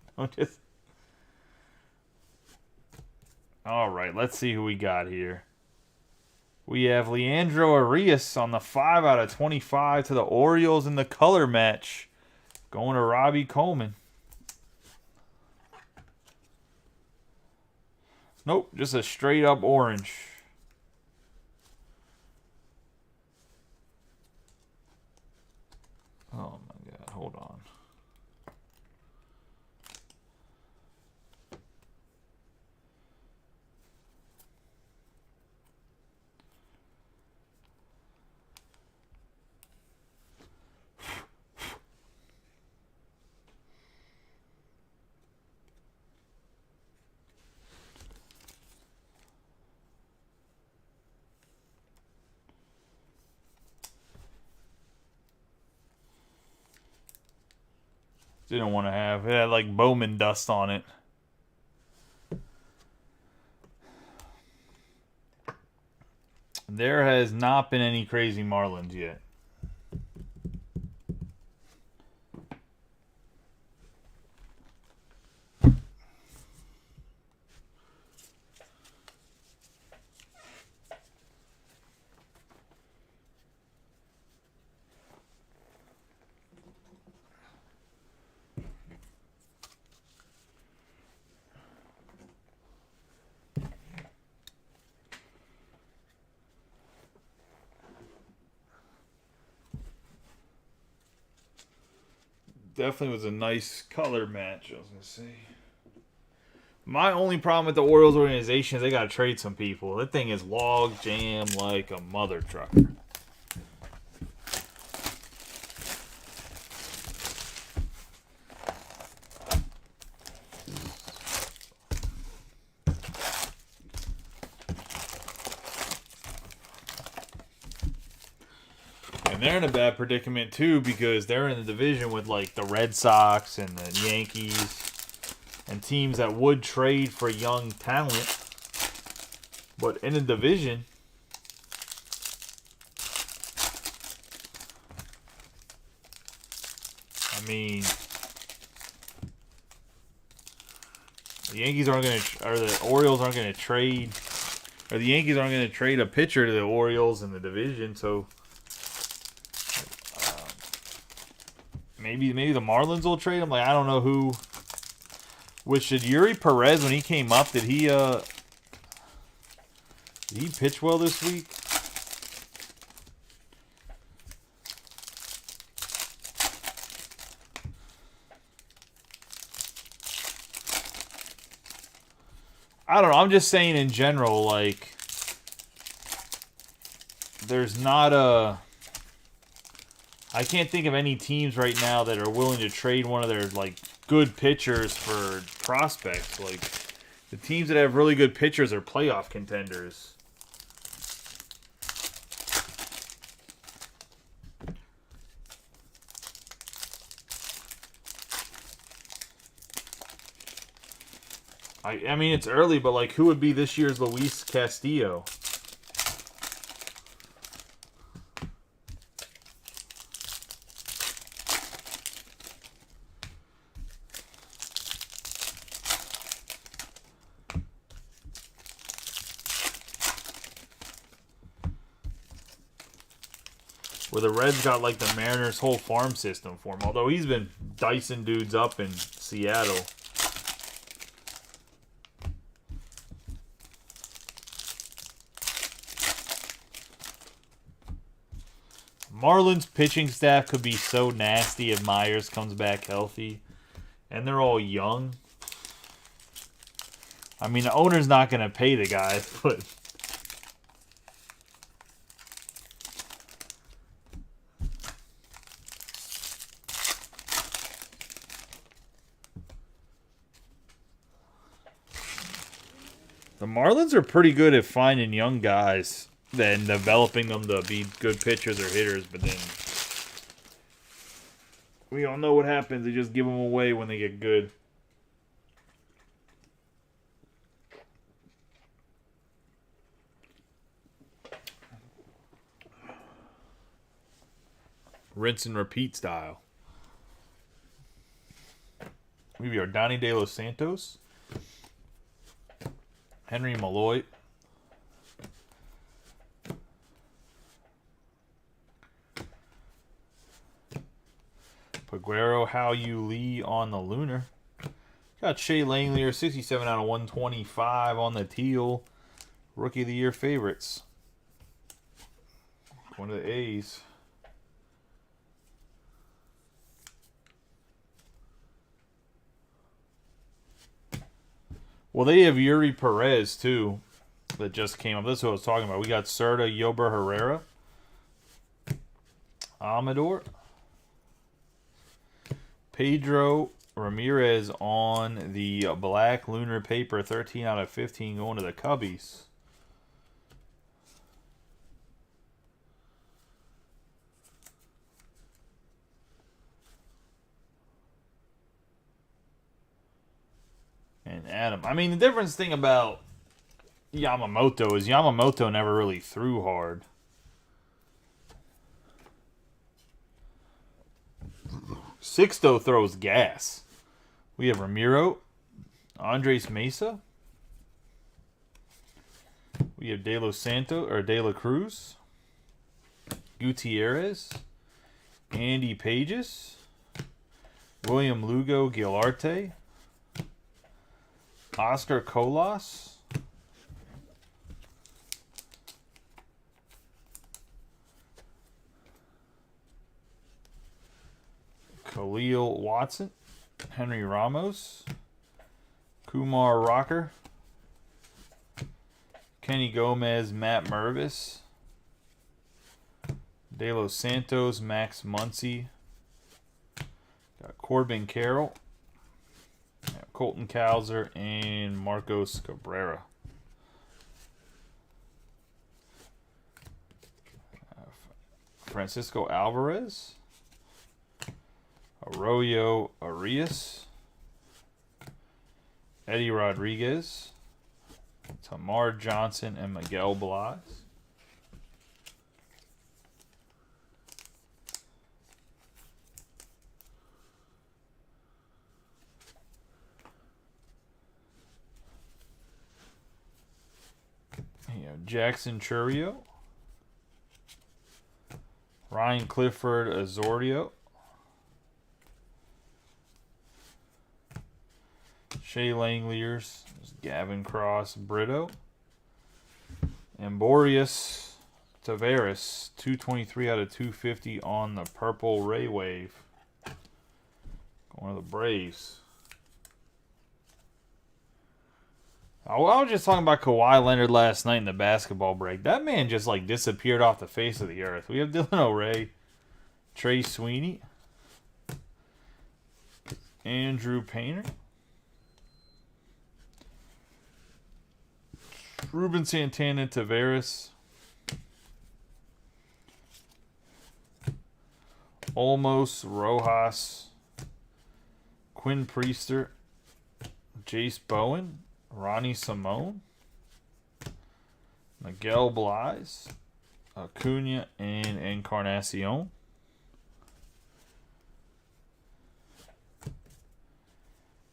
All right, let's see who we got here. We have Leandro Arias on the 5/25 to the Orioles in the color match. Going to Robbie Coleman. Nope, just a straight up orange. Oh my God, hold on. Didn't want to have it. Had like Bowman dust on it. There has not been any crazy Marlins yet. Definitely was a nice color match, I was going to say. My only problem with the Orioles organization is they got to trade some people. That thing is log jam like a mother trucker. And they're in a bad predicament too because they're in the division with like the Red Sox and the Yankees and teams that would trade for young talent. But in a division, I mean, the Yankees aren't going to, or the Orioles aren't going to trade, or the Yankees aren't going to trade a pitcher to the Orioles in the division, so maybe the Marlins will trade him. Like, I don't know who. Which did Yuri Perez, when he came up, did he pitch well this week? I don't know. I'm just saying in general, like, there's not a. I can't think of any teams right now that are willing to trade one of their, like, good pitchers for prospects. Like, the teams that have really good pitchers are playoff contenders. I mean, it's early, but, like, who would be this year's Luis Castillo? Where the Reds got, like, the Mariners' whole farm system for him. Although he's been dicing dudes up in Seattle. Marlins pitching staff could be so nasty if Myers comes back healthy. And they're all young. I mean, the owner's not going to pay the guy, but... The Marlins are pretty good at finding young guys and developing them to be good pitchers or hitters, but then We all know what happens. They just give them away when they get good. Rinse and repeat style. We have Donnie De Los Santos, Henry Malloy, Paguero, How You Lee on the Lunar. Got Shea Langelier, 67 out of 125 on the teal. Rookie of the Year favorites. One of the A's. Well, they have Yuri Perez, too, that just came up. This is what I was talking about. We got Serta, Yober Herrera, Amador, Pedro Ramirez on the black lunar paper, 13 out of 15 going to the Cubbies. And Adam. I mean, the difference thing about Yamamoto is Yamamoto never really threw hard. Sixto throws gas. We have Ramiro, Andres Mesa. We have De Los Santos or De La Cruz, Gutierrez, Andy Pages, William Lugo Gilarte, Oscar Colas, Khalil Watson, Henry Ramos, Kumar Rocker, Kenny Gomez, Matt Mervis, De Los Santos, Max Muncy, got Corbin Carroll, Colton Cowser, and Marcos Cabrera. Francisco Alvarez, Arroyo Arias, Eddie Rodriguez, Tamar Johnson, and Miguel Blas. Jackson Churio, Ryan Clifford Azorio, Shea Langeliers, Gavin Cross Brito, and Boreas Tavares, 223 out of 250 on the purple Ray Wave. Going to the Braves. I was just talking about Kawhi Leonard last night in the basketball break. That man just like disappeared off the face of the earth. We have Dylan O'Ray, Trey Sweeney, Andrew Painter, Ruben Santana Tavares, Olmos Rojas, Quinn Priester, Jace Bowen, Ronnie Simone, Miguel Blas, Acuna, and Encarnacion.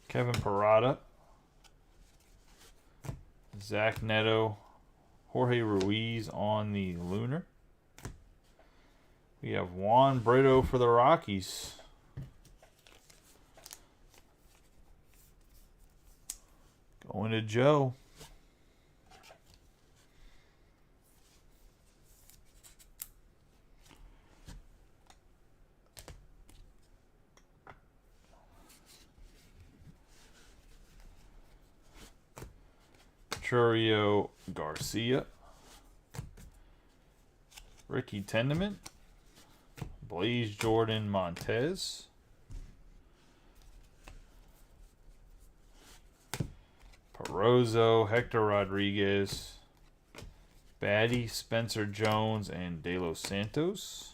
Kevin Parada, Zach Neto, Jorge Ruiz on the Lunar. We have Juan Brito for the Rockies. Going to Joe. Churio Garcia. Ricky Tenderman. Blaze Jordan Montez. Perozo, Hector Rodriguez, Batty, Spencer Jones, and De Los Santos.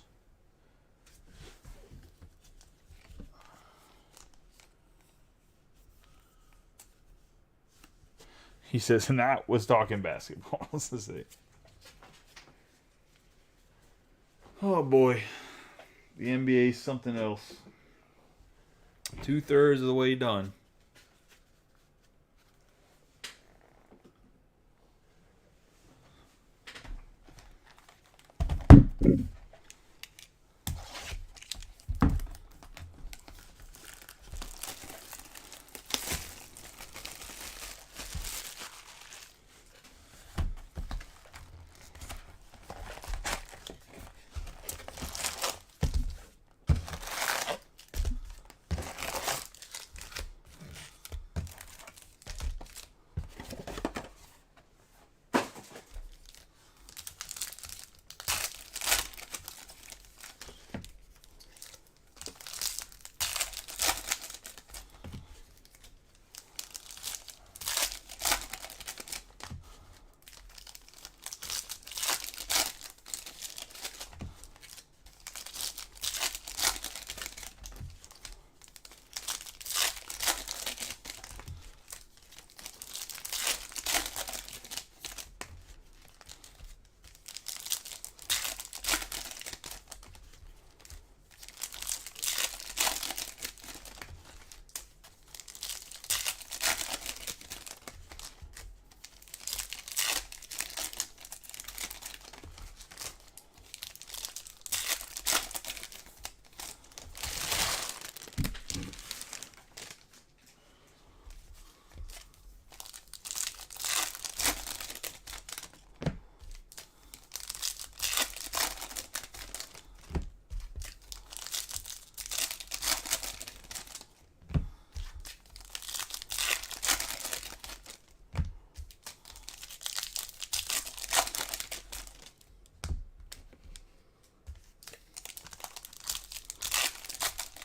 He says, and that was talking basketball. Let's see. Oh, boy. The NBA is something else. 2/3 of the way done.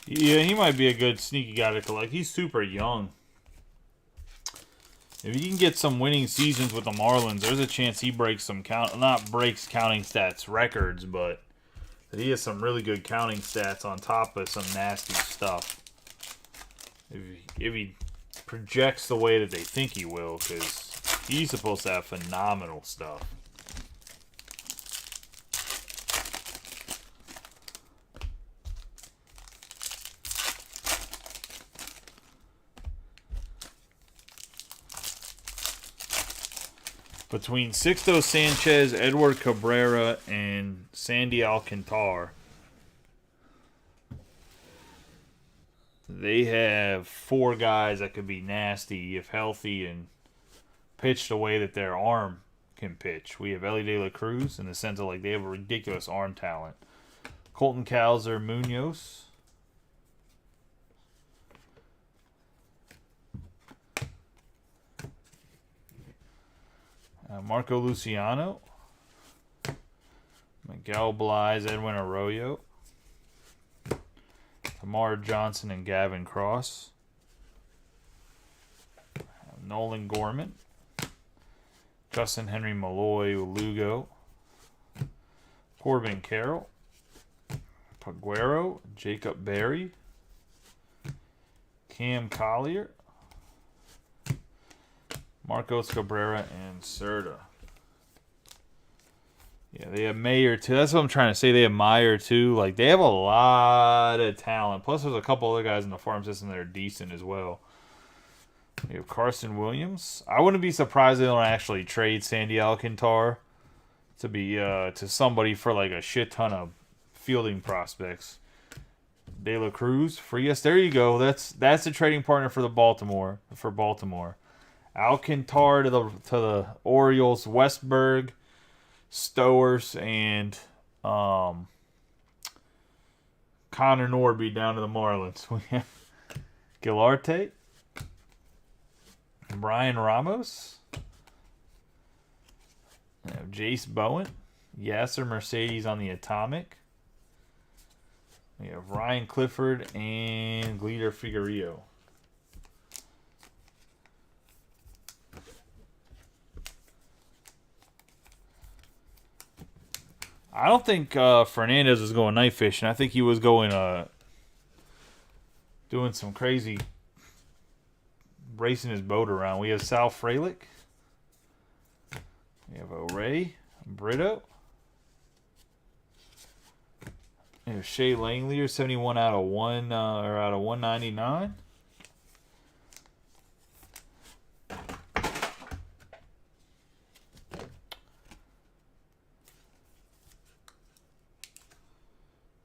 Yeah, he might be a good sneaky guy to collect. He's super young. If he can get some winning seasons with the Marlins, there's a chance he breaks some not breaks counting stats records, but that he has some really good counting stats on top of some nasty stuff. If he projects the way that they think he will, because he's supposed to have phenomenal stuff. Between Sixto Sanchez, Edward Cabrera, and Sandy Alcantara, they have 4 guys that could be nasty if healthy and pitched the way that their arm can pitch. We have Ellie De La Cruz in the sense of like they have a ridiculous arm talent. Colton Cowser, Munoz. Marco Luciano, Miguel Blais, Edwin Arroyo, Tamar Johnson and Gavin Cross, Nolan Gorman, Justin Henry Malloy, Lugo, Corbin Carroll, Paguero, Jacob Berry, Cam Collier, Marcos Cabrera, and Serta. Yeah, they have Mayer, too. That's what I'm trying to say. They have Meyer, too. Like, they have a lot of talent. Plus, there's a couple other guys in the farm system that are decent as well. You have Carson Williams. I wouldn't be surprised if they don't actually trade Sandy Alcantara to be to somebody for, like, a shit ton of fielding prospects. De La Cruz, Frias. There you go. That's the trading partner for Baltimore. Alcantara to the Orioles, Westberg, Stowers, and Connor Norby down to the Marlins. We have Gilarte, Brian Ramos, we have Jace Bowen, Yasser Mercedes on the Atomic. We have Ryan Clifford and Gleader Figueroa. I don't think Fernandez was going night fishing. I think he was going doing some crazy racing his boat around. We have Sal Frelick, We have O'Ray, Brito. We have Shea Langlear, 71 out of 199.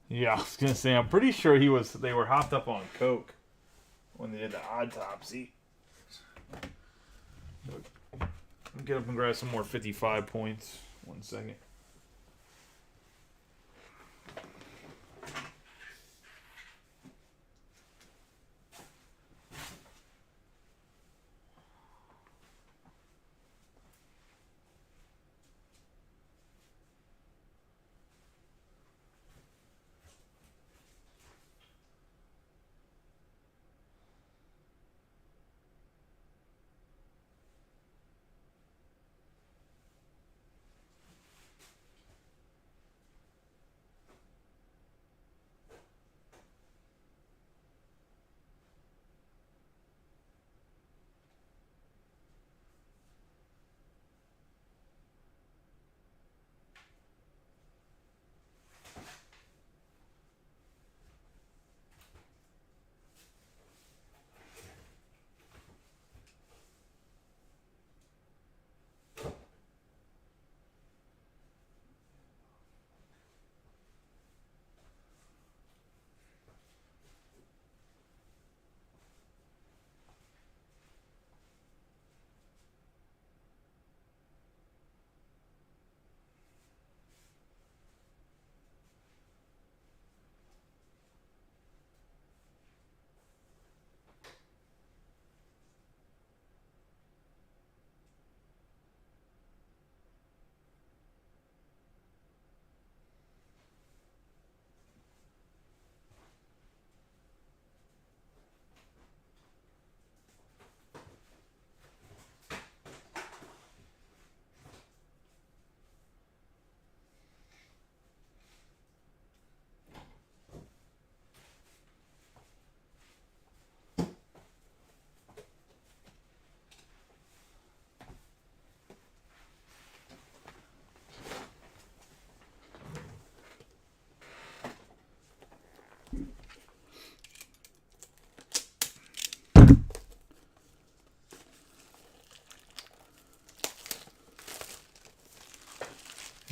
Yeah, I was gonna say I'm pretty sure they were hopped up on coke when they did the autopsy. Get up and grab some more 55 points. 1 second.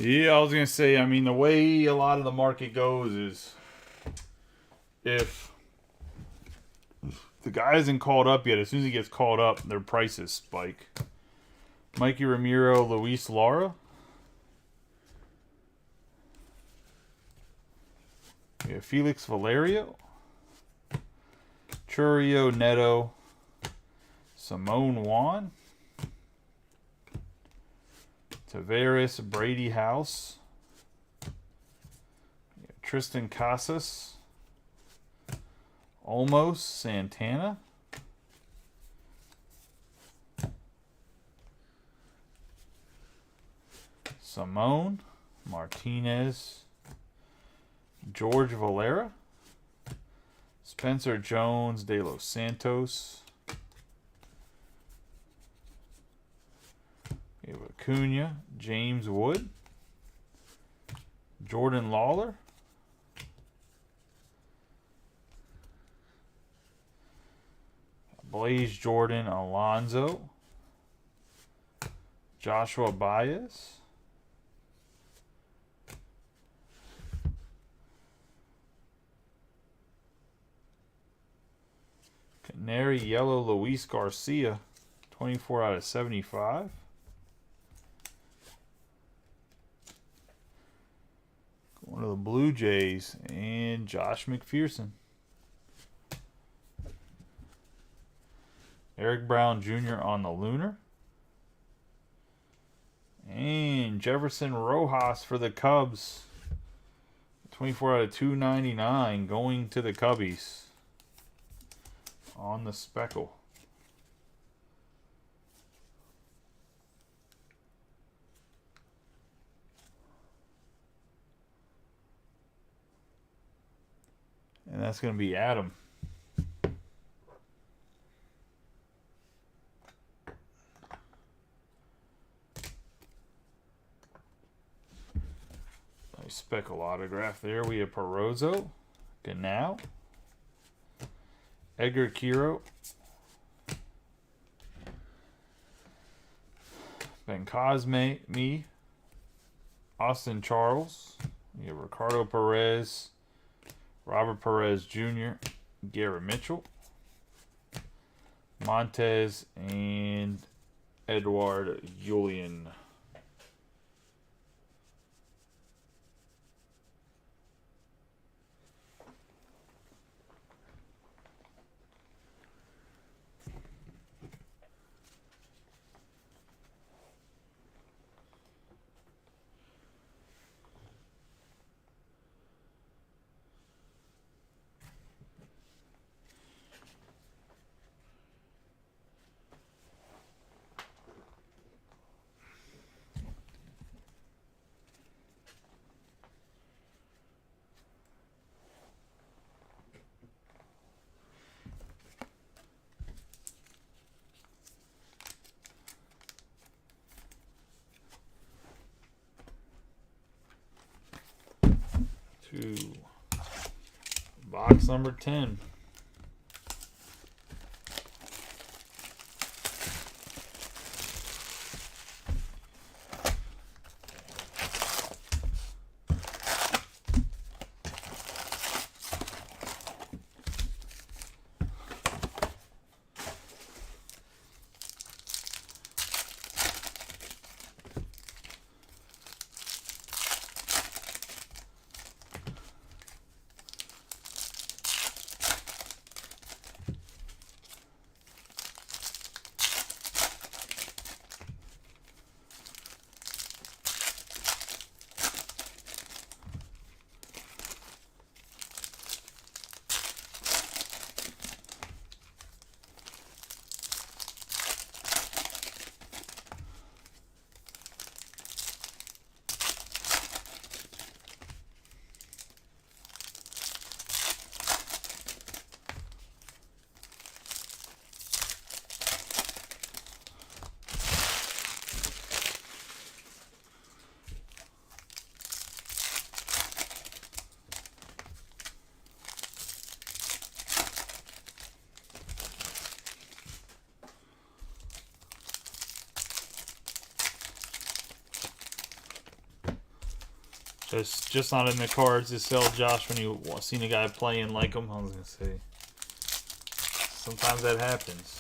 Yeah, I was going to say, I mean, the way a lot of the market goes is if the guy isn't called up yet, as soon as he gets called up, their prices spike. Mikey Ramiro, Luis Lara. We have Felix Valerio. Churio Neto. Simone Juan. Tavares, Brady House, Tristan Casas, Olmos, Santana, Simone, Martinez, George Valera, Spencer Jones, De Los Santos, we have Acuna, James Wood, Jordan Lawler, Blaze Jordan, Alonzo, Joshua Baez, Canary Yellow, Luis Garcia, 24 out of 75. One of the Blue Jays, and Josh McPherson. Eric Brown Jr. on the Lunar. And Jefferson Rojas for the Cubs. 24 out of 299 going to the Cubbies on the Speckle. And that's going to be Adam. Nice speckle autograph there. We have Perozzo, Ganau, Edgar Kiro, Ben Cosme, me, Austin Charles. We have Ricardo Perez, Robert Perez Jr., Garrett Mitchell, Montez, and Edward Julian. To box number 10. Just not in the cards to sell, Josh, when you seen a guy play and like him. I was going to say, sometimes that happens.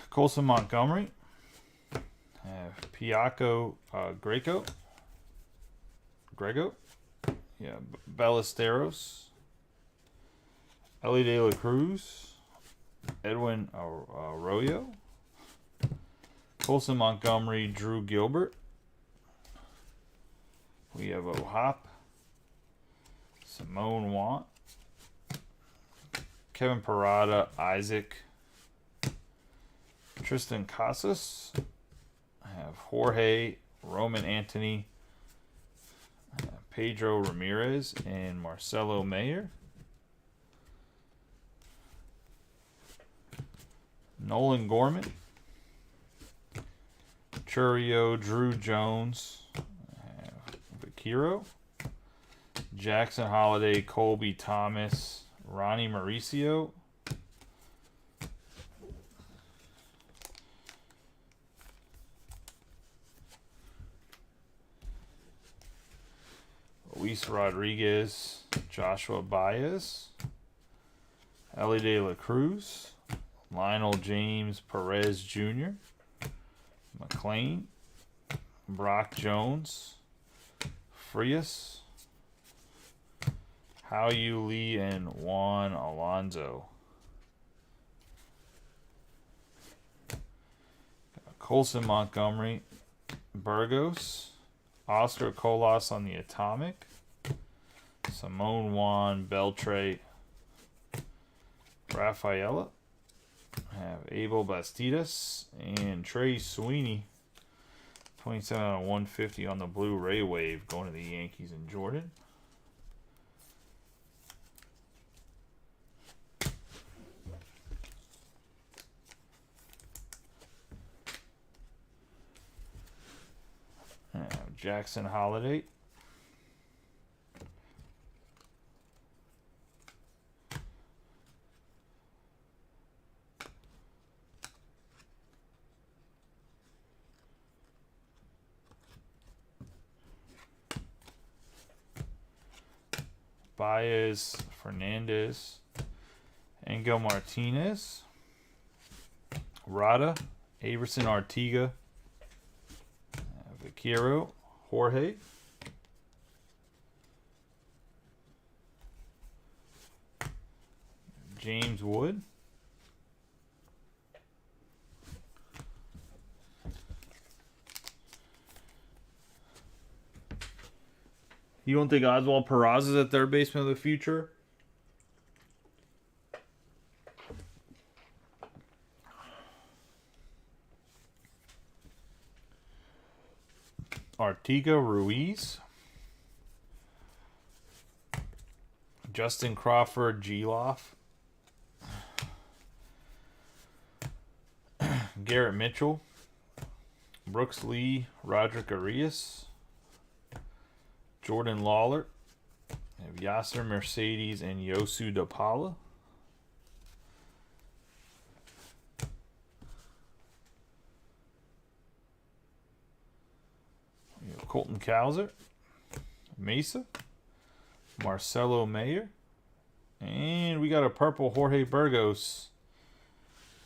Colson Montgomery, Piaco Grego, yeah, Ballesteros, Ellie De La Cruz, Edwin Arroyo, Colson Montgomery, Drew Gilbert. We have O'Hop, Simone Want, Kevin Parada, Isaac, Tristan Casas. I have Jorge, Roman Anthony, Pedro Ramirez, and Marcelo Mayer. Nolan Gorman, Churio, Drew Jones, Vakiro, Jackson Holiday, Colby Thomas, Ronnie Mauricio, Luis Rodriguez, Joshua Baez, Ellie De La Cruz, Lionel James Perez Jr., McLean, Brock Jones, Frias, Hao-Yu Lee, and Juan Alonso. Colson Montgomery, Burgos, Oscar Colas on the Atomic, Simone Juan Beltre, Rafaela, have Abel Bastidas, and Trey Sweeney, 27 out of 150 on the Blue Ray Wave, going to the Yankees and Jordan. Jackson Holiday, Baez, Fernandez, Angel Martinez, Rada, Averson Artiga, Vaquero, Jorge, James Wood, you don't think Oswald Peraza is at third baseman of the future? Artiga Ruiz, Justin Crawford Geloff, Garrett Mitchell, Brooks Lee, Roderick Arias, Jordan Lawler, Yasser Mercedes, and Yosu DePaula. Colton Cowser, Mesa, Marcelo Mayer, and we got a purple Jorge Burgos.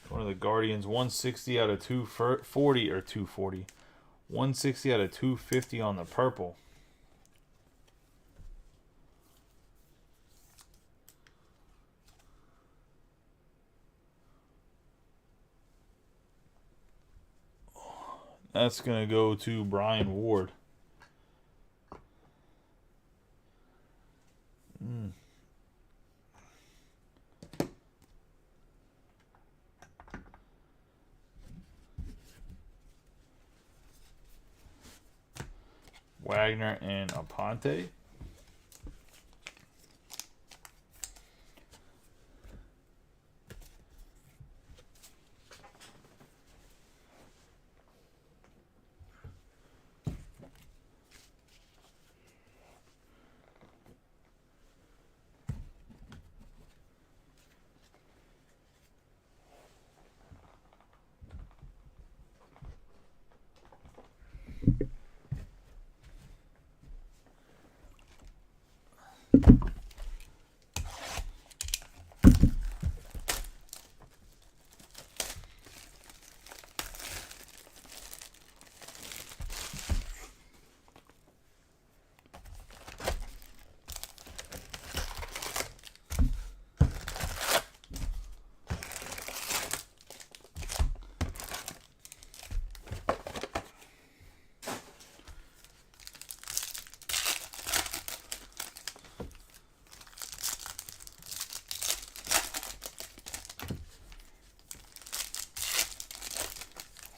One of the Guardians, 160 out of 240 or 240. 160 out of 250 on the purple. That's going to go to Brian Ward. Wagner and Aponte.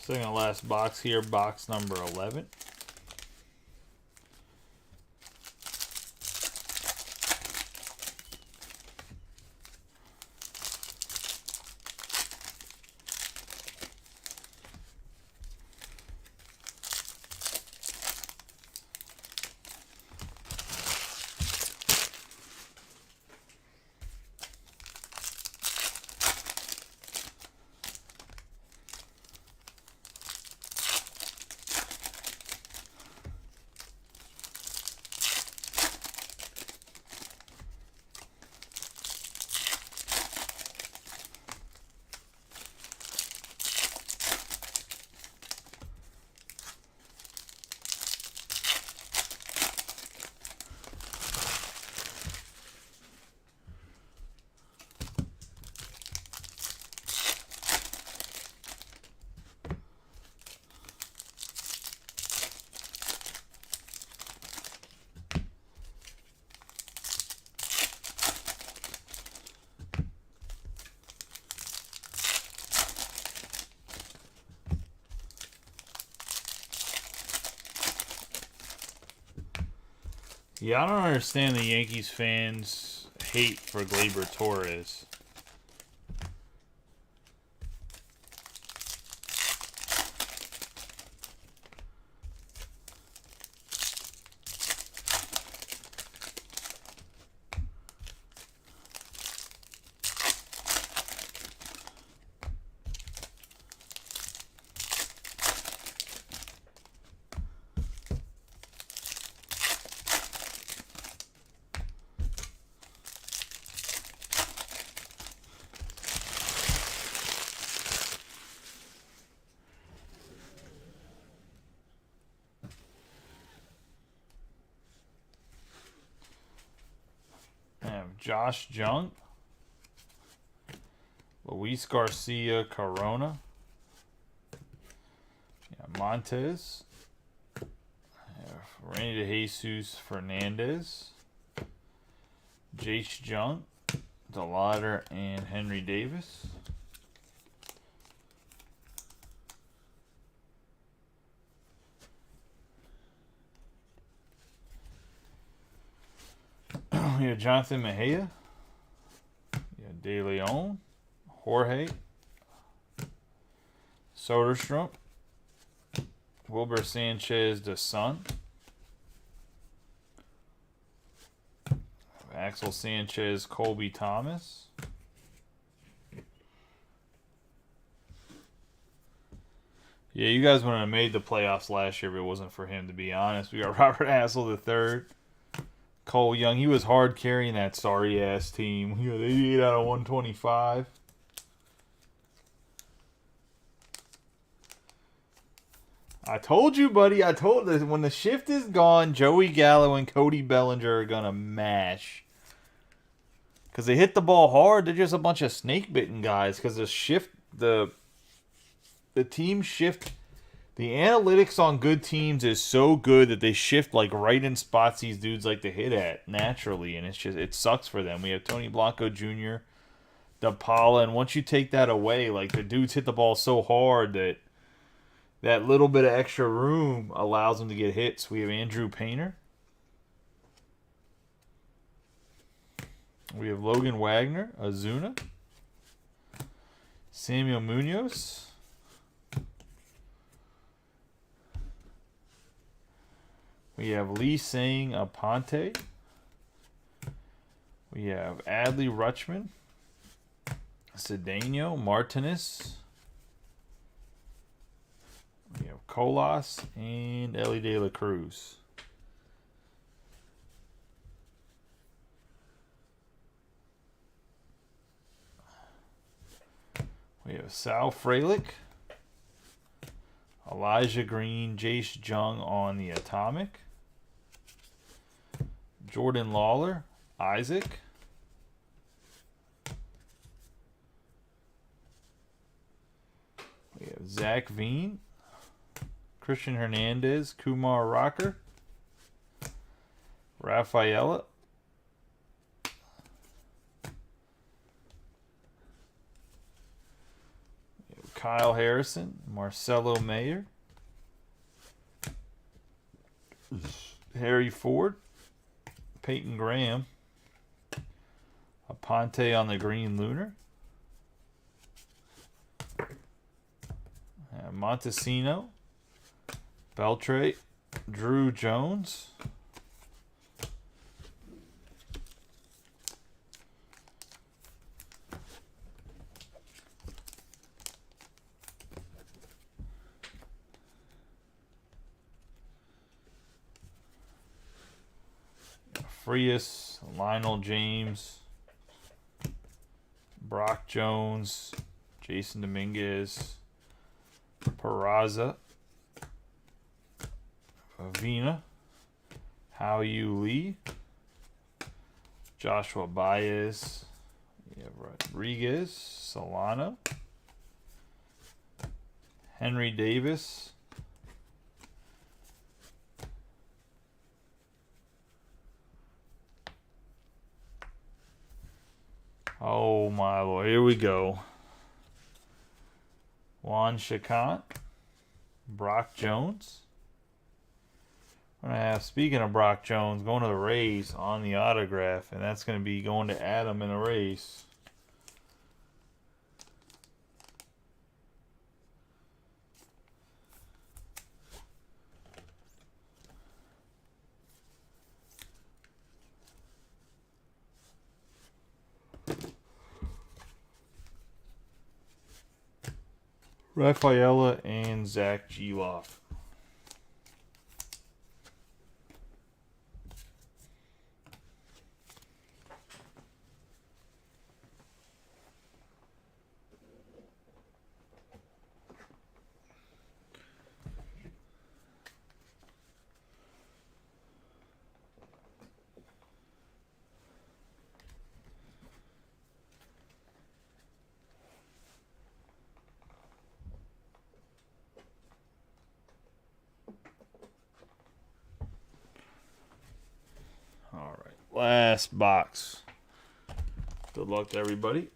Second to last box here, box number 11. Yeah, I don't understand the Yankees fans' hate for Gleyber Torres. I have Josh Jung, Luis Garcia Corona, Montez, Randy DeJesus Fernandez, Jace Jung, DeLauder, and Henry Davis. We have Jonathan Mejia, De Leon, Jorge, Soderstrom, Wilber Sanchez the Sun, Axel Sanchez, Colby Thomas. Yeah, you guys wouldn't have made the playoffs last year if it wasn't for him, to be honest. We got Robert Hassel III, Cole Young. He was hard carrying that sorry-ass team. He got 88 out of 125. I told you, buddy. I told you. When the shift is gone, Joey Gallo and Cody Bellinger are going to mash. Because they hit the ball hard. They're just a bunch of snake-bitten guys. Because the team shift, the analytics on good teams is so good that they shift like right in spots these dudes like to hit at naturally. And it sucks for them. We have Tony Blanco Jr., DePaula. And once you take that away, like the dudes hit the ball so hard that little bit of extra room allows them to get hits. We have Andrew Painter. We have Logan Wagner, Azuna. Samuel Munoz. We have Lee Sang Aponte. We have Adley Rutschman. Cedeno Martinez. We have Colas and Ellie De La Cruz. We have Sal Frelick, Elijah Green, Jace Jung on the Atomic, Jordan Lawler, Isaac, we have Zach Veen, Christian Hernandez, Kumar Rocker, Rafaela, Kyle Harrison, Marcelo Mayer, Harry Ford, Peyton Graham, Aponte on the Green Lunar, Montesino, Beltre, Drew Jones, Frias, Lionel James, Brock Jones, Jason Dominguez, Peraza, Avina, How You Lee, Joshua Baez, Rodriguez, Solano, Henry Davis, oh my Lord, here we go. Juan Chacon, Brock Jones. We're going to have, speaking of Brock Jones, going to the Rays on the autograph, and that's going to be going to Adam in a race. Rafaela and Zach Geloff. All right, last box. Good luck to everybody.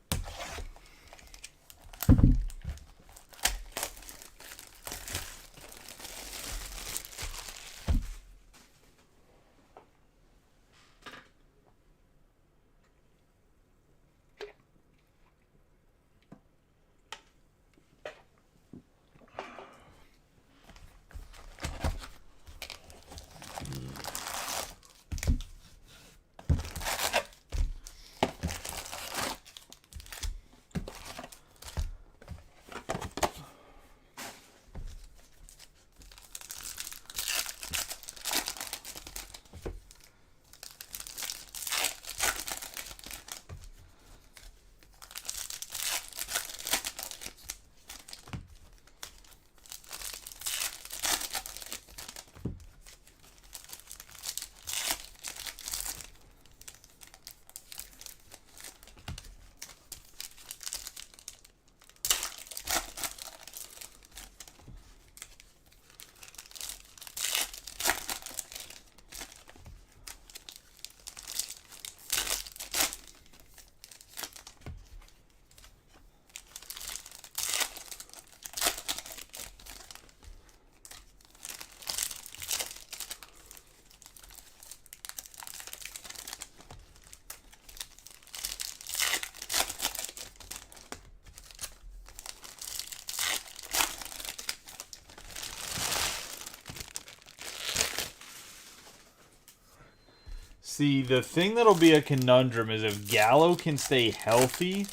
See, the thing that'll be a conundrum is if Gallo can stay healthy,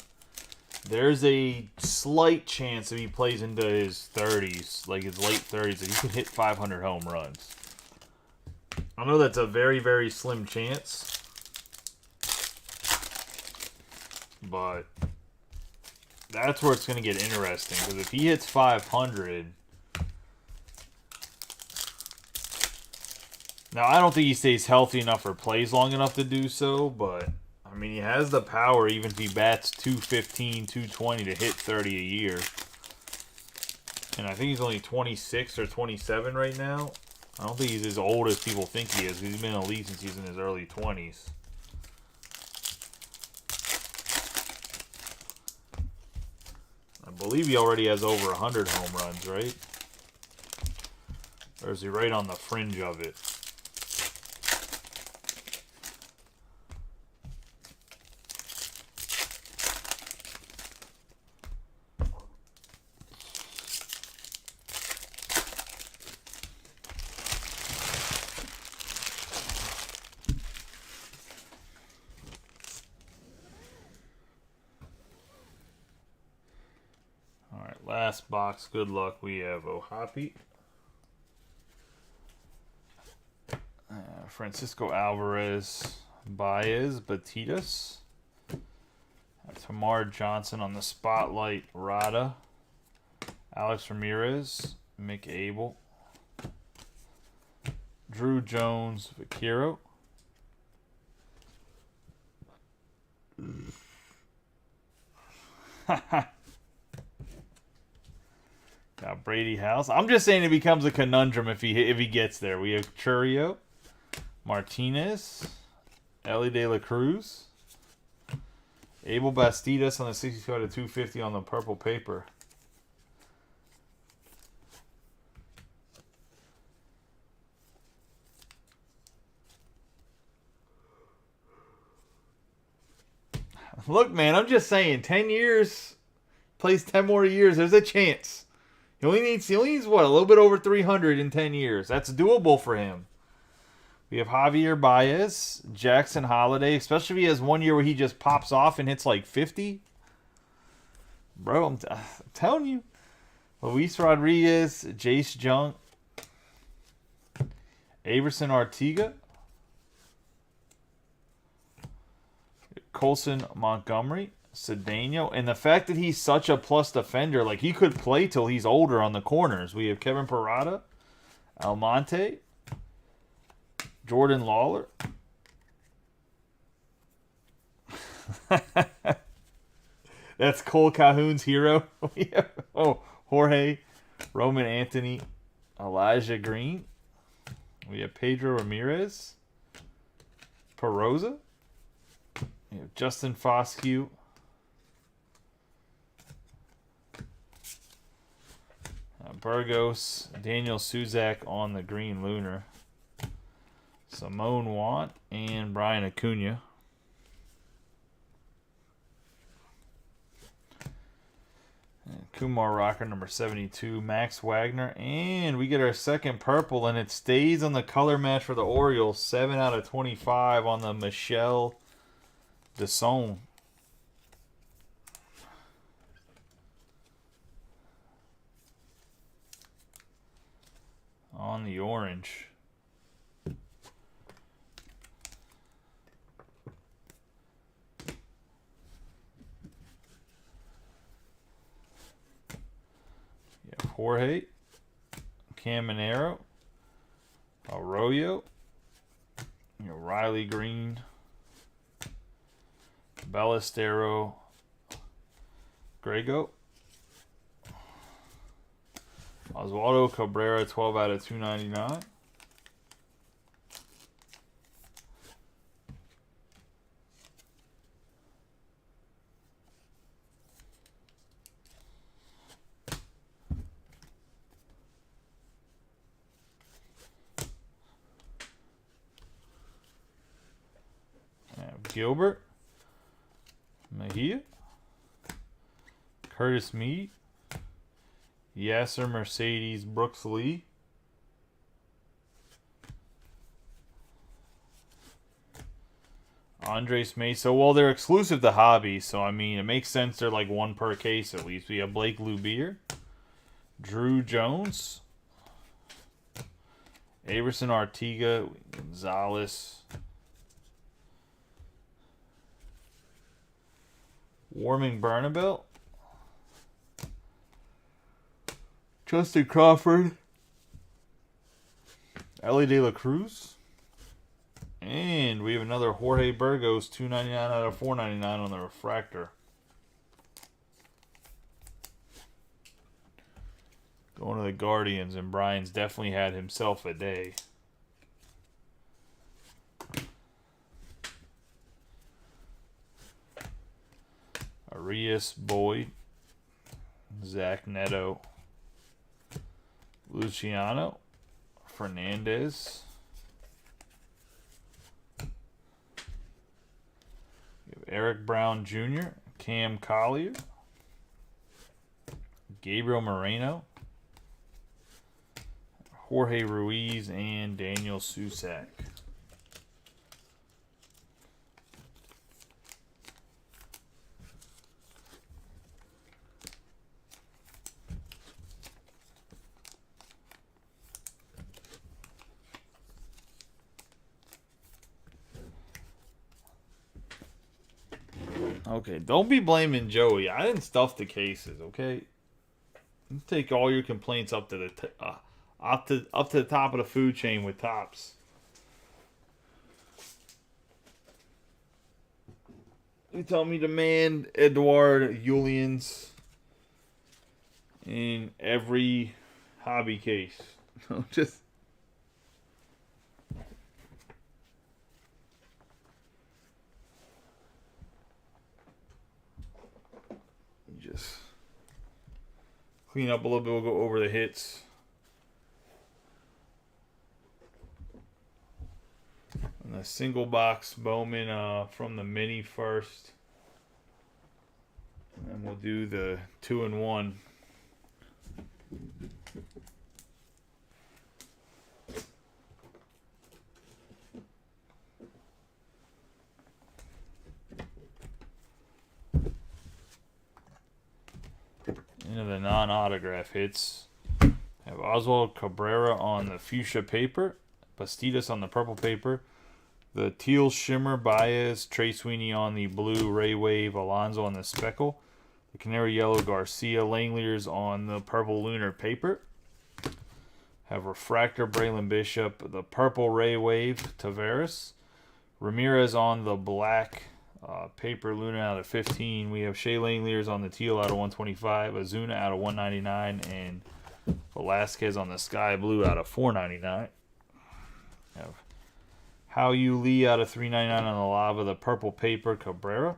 there's a slight chance if he plays into his 30s, like his late 30s, that he could hit 500 home runs. I know that's a very, very slim chance, but that's where it's going to get interesting, because if he hits 500... Now, I don't think he stays healthy enough or plays long enough to do so, but, I mean, he has the power, even if he bats 215, 220, to hit 30 a year. And I think he's only 26 or 27 right now. I don't think he's as old as people think he is. He's been in the league since he's in his early 20s. I believe he already has over 100 home runs, right? Or is he right on the fringe of it? Last box, good luck. We have Ohapi, Francisco Alvarez, Baez, Batitas, Tamar Johnson on the spotlight, Rada, Alex Ramirez, Mick Abel, Drew Jones, Vaquero, got Brady House. I'm just saying it becomes a conundrum if he gets there. We have Churio, Martinez, Ellie De La Cruz, Abel Bastidas on the 65 to 250 on the purple paper. Look, man, I'm just saying, 10 years, plays 10 more years, there's a chance. He only needs what, a little bit over 300 in 10 years. That's doable for him. We have Javier Baez, Jackson Holiday, especially if he has 1 year where he just pops off and hits like 50. Bro, I'm telling you. Luis Rodriguez, Jace Jung, Averson Artiga, Colson Montgomery, Cedeno, and the fact that he's such a plus defender, like he could play till he's older on the corners. We have Kevin Parada, Almonte, Jordan Lawler. That's Cole Calhoun's hero. Oh, Jorge, Roman Anthony, Elijah Green. We have Pedro Ramirez, Perosa. We have Justin Foscue. Burgos, Daniel Suzak on the green lunar. Simone Want and Brian Acuna. Kumar Rocker, number 72, Max Wagner. And we get our second purple, and it stays on the color match for the Orioles. 7 out of 25 on the Michel Desson. On the orange. Jorge, Caminero, Arroyo, Riley Green, Ballestero, Grego, Oswaldo Cabrera, 12 out of 299. Gilbert, Mejia, Curtis Mead, Yasser Mercedes, Brooks Lee, Andres Mesa. Well, they're exclusive to Hobby, so I mean, it makes sense they're like one per case at least. We have Blake Lubier, Drew Jones, Averson Artiga, Gonzalez, Warming Bernabelt, Justin Crawford, Ellie De La Cruz, and we have another Jorge Burgos, 299 out of 499 on the refractor. Going to the Guardians, and Brian's definitely had himself a day. Arias, Boyd, Zach Neto, Luciano, Fernandez, Eric Brown Jr., Cam Collier, Gabriel Moreno, Jorge Ruiz, and Daniel Susak. Okay, don't be blaming Joey. I didn't stuff the cases, okay? You take all your complaints up to the up to the top of the food chain with Tops. You tell me to demand Edouard Julians in every hobby case. Just clean up a little bit. We'll go over the hits. And the single box Bowman from the mini first. And we'll do the 2 and 1. Into the non-autograph hits. Have Oswald Cabrera on the fuchsia paper, Bastidas on the purple paper, the teal shimmer Baez, Trey Sweeney on the blue Ray Wave, Alonso on the speckle, the canary yellow Garcia, Langliers on the purple lunar paper. Have refractor Braylon Bishop, the purple Ray Wave Tavares, Ramirez on the black paper Luna out of 15. We have Shea Langliers on the teal out of 125, Azuna out of 199, and Velasquez on the sky blue out of 499. Have How You Lee out of 399 on the lava, the purple paper Cabrera.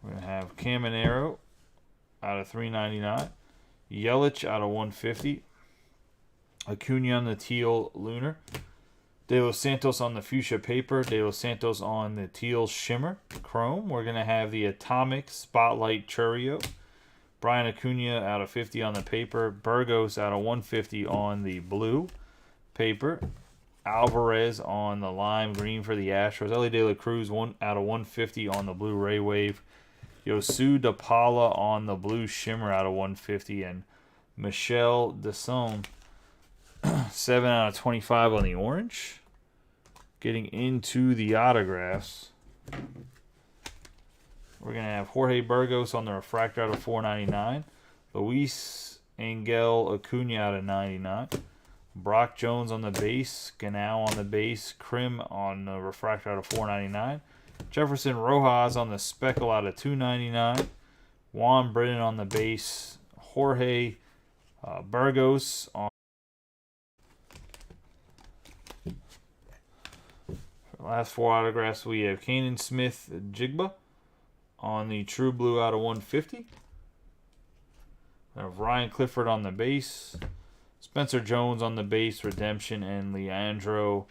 We're going to have Caminero out of 399. Yelich out of 150. Acuna on the teal lunar. De Los Santos on the fuchsia paper. De Los Santos on the teal shimmer chrome. We're going to have the Atomic Spotlight Churio. Brian Acuna out of 50 on the paper. Burgos out of 150 on the blue paper. Alvarez on the lime green for the Astros. Ellie De La Cruz 1 out of 150 on the blue Ray Wave. Yosu DePaula on the blue shimmer out of 150. And Michelle Desson 7 out of 25 on the orange. Getting into the autographs, we're going to have Jorge Burgos on the refractor out of 499. Luis Angel Acuna out of 99. Brock Jones on the base. Ganao on the base. Krim on the refractor out of 499. Jefferson Rojas on the speckle out of 299. Juan Britton on the base. Jorge Burgos on last 4 autographs. We have Kanan Smith Jigba on the true blue out of 150. We have Ryan Clifford on the base. Spencer Jones on the base, redemption, and Leandro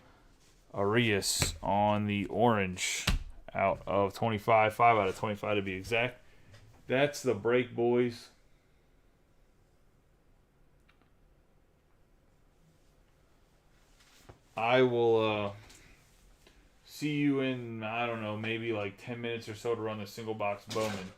Arias on the orange out of 25. 5 out of 25 to be exact. That's the break, boys. I will see you in, I don't know, maybe like 10 minutes or so to run the single box Bowman.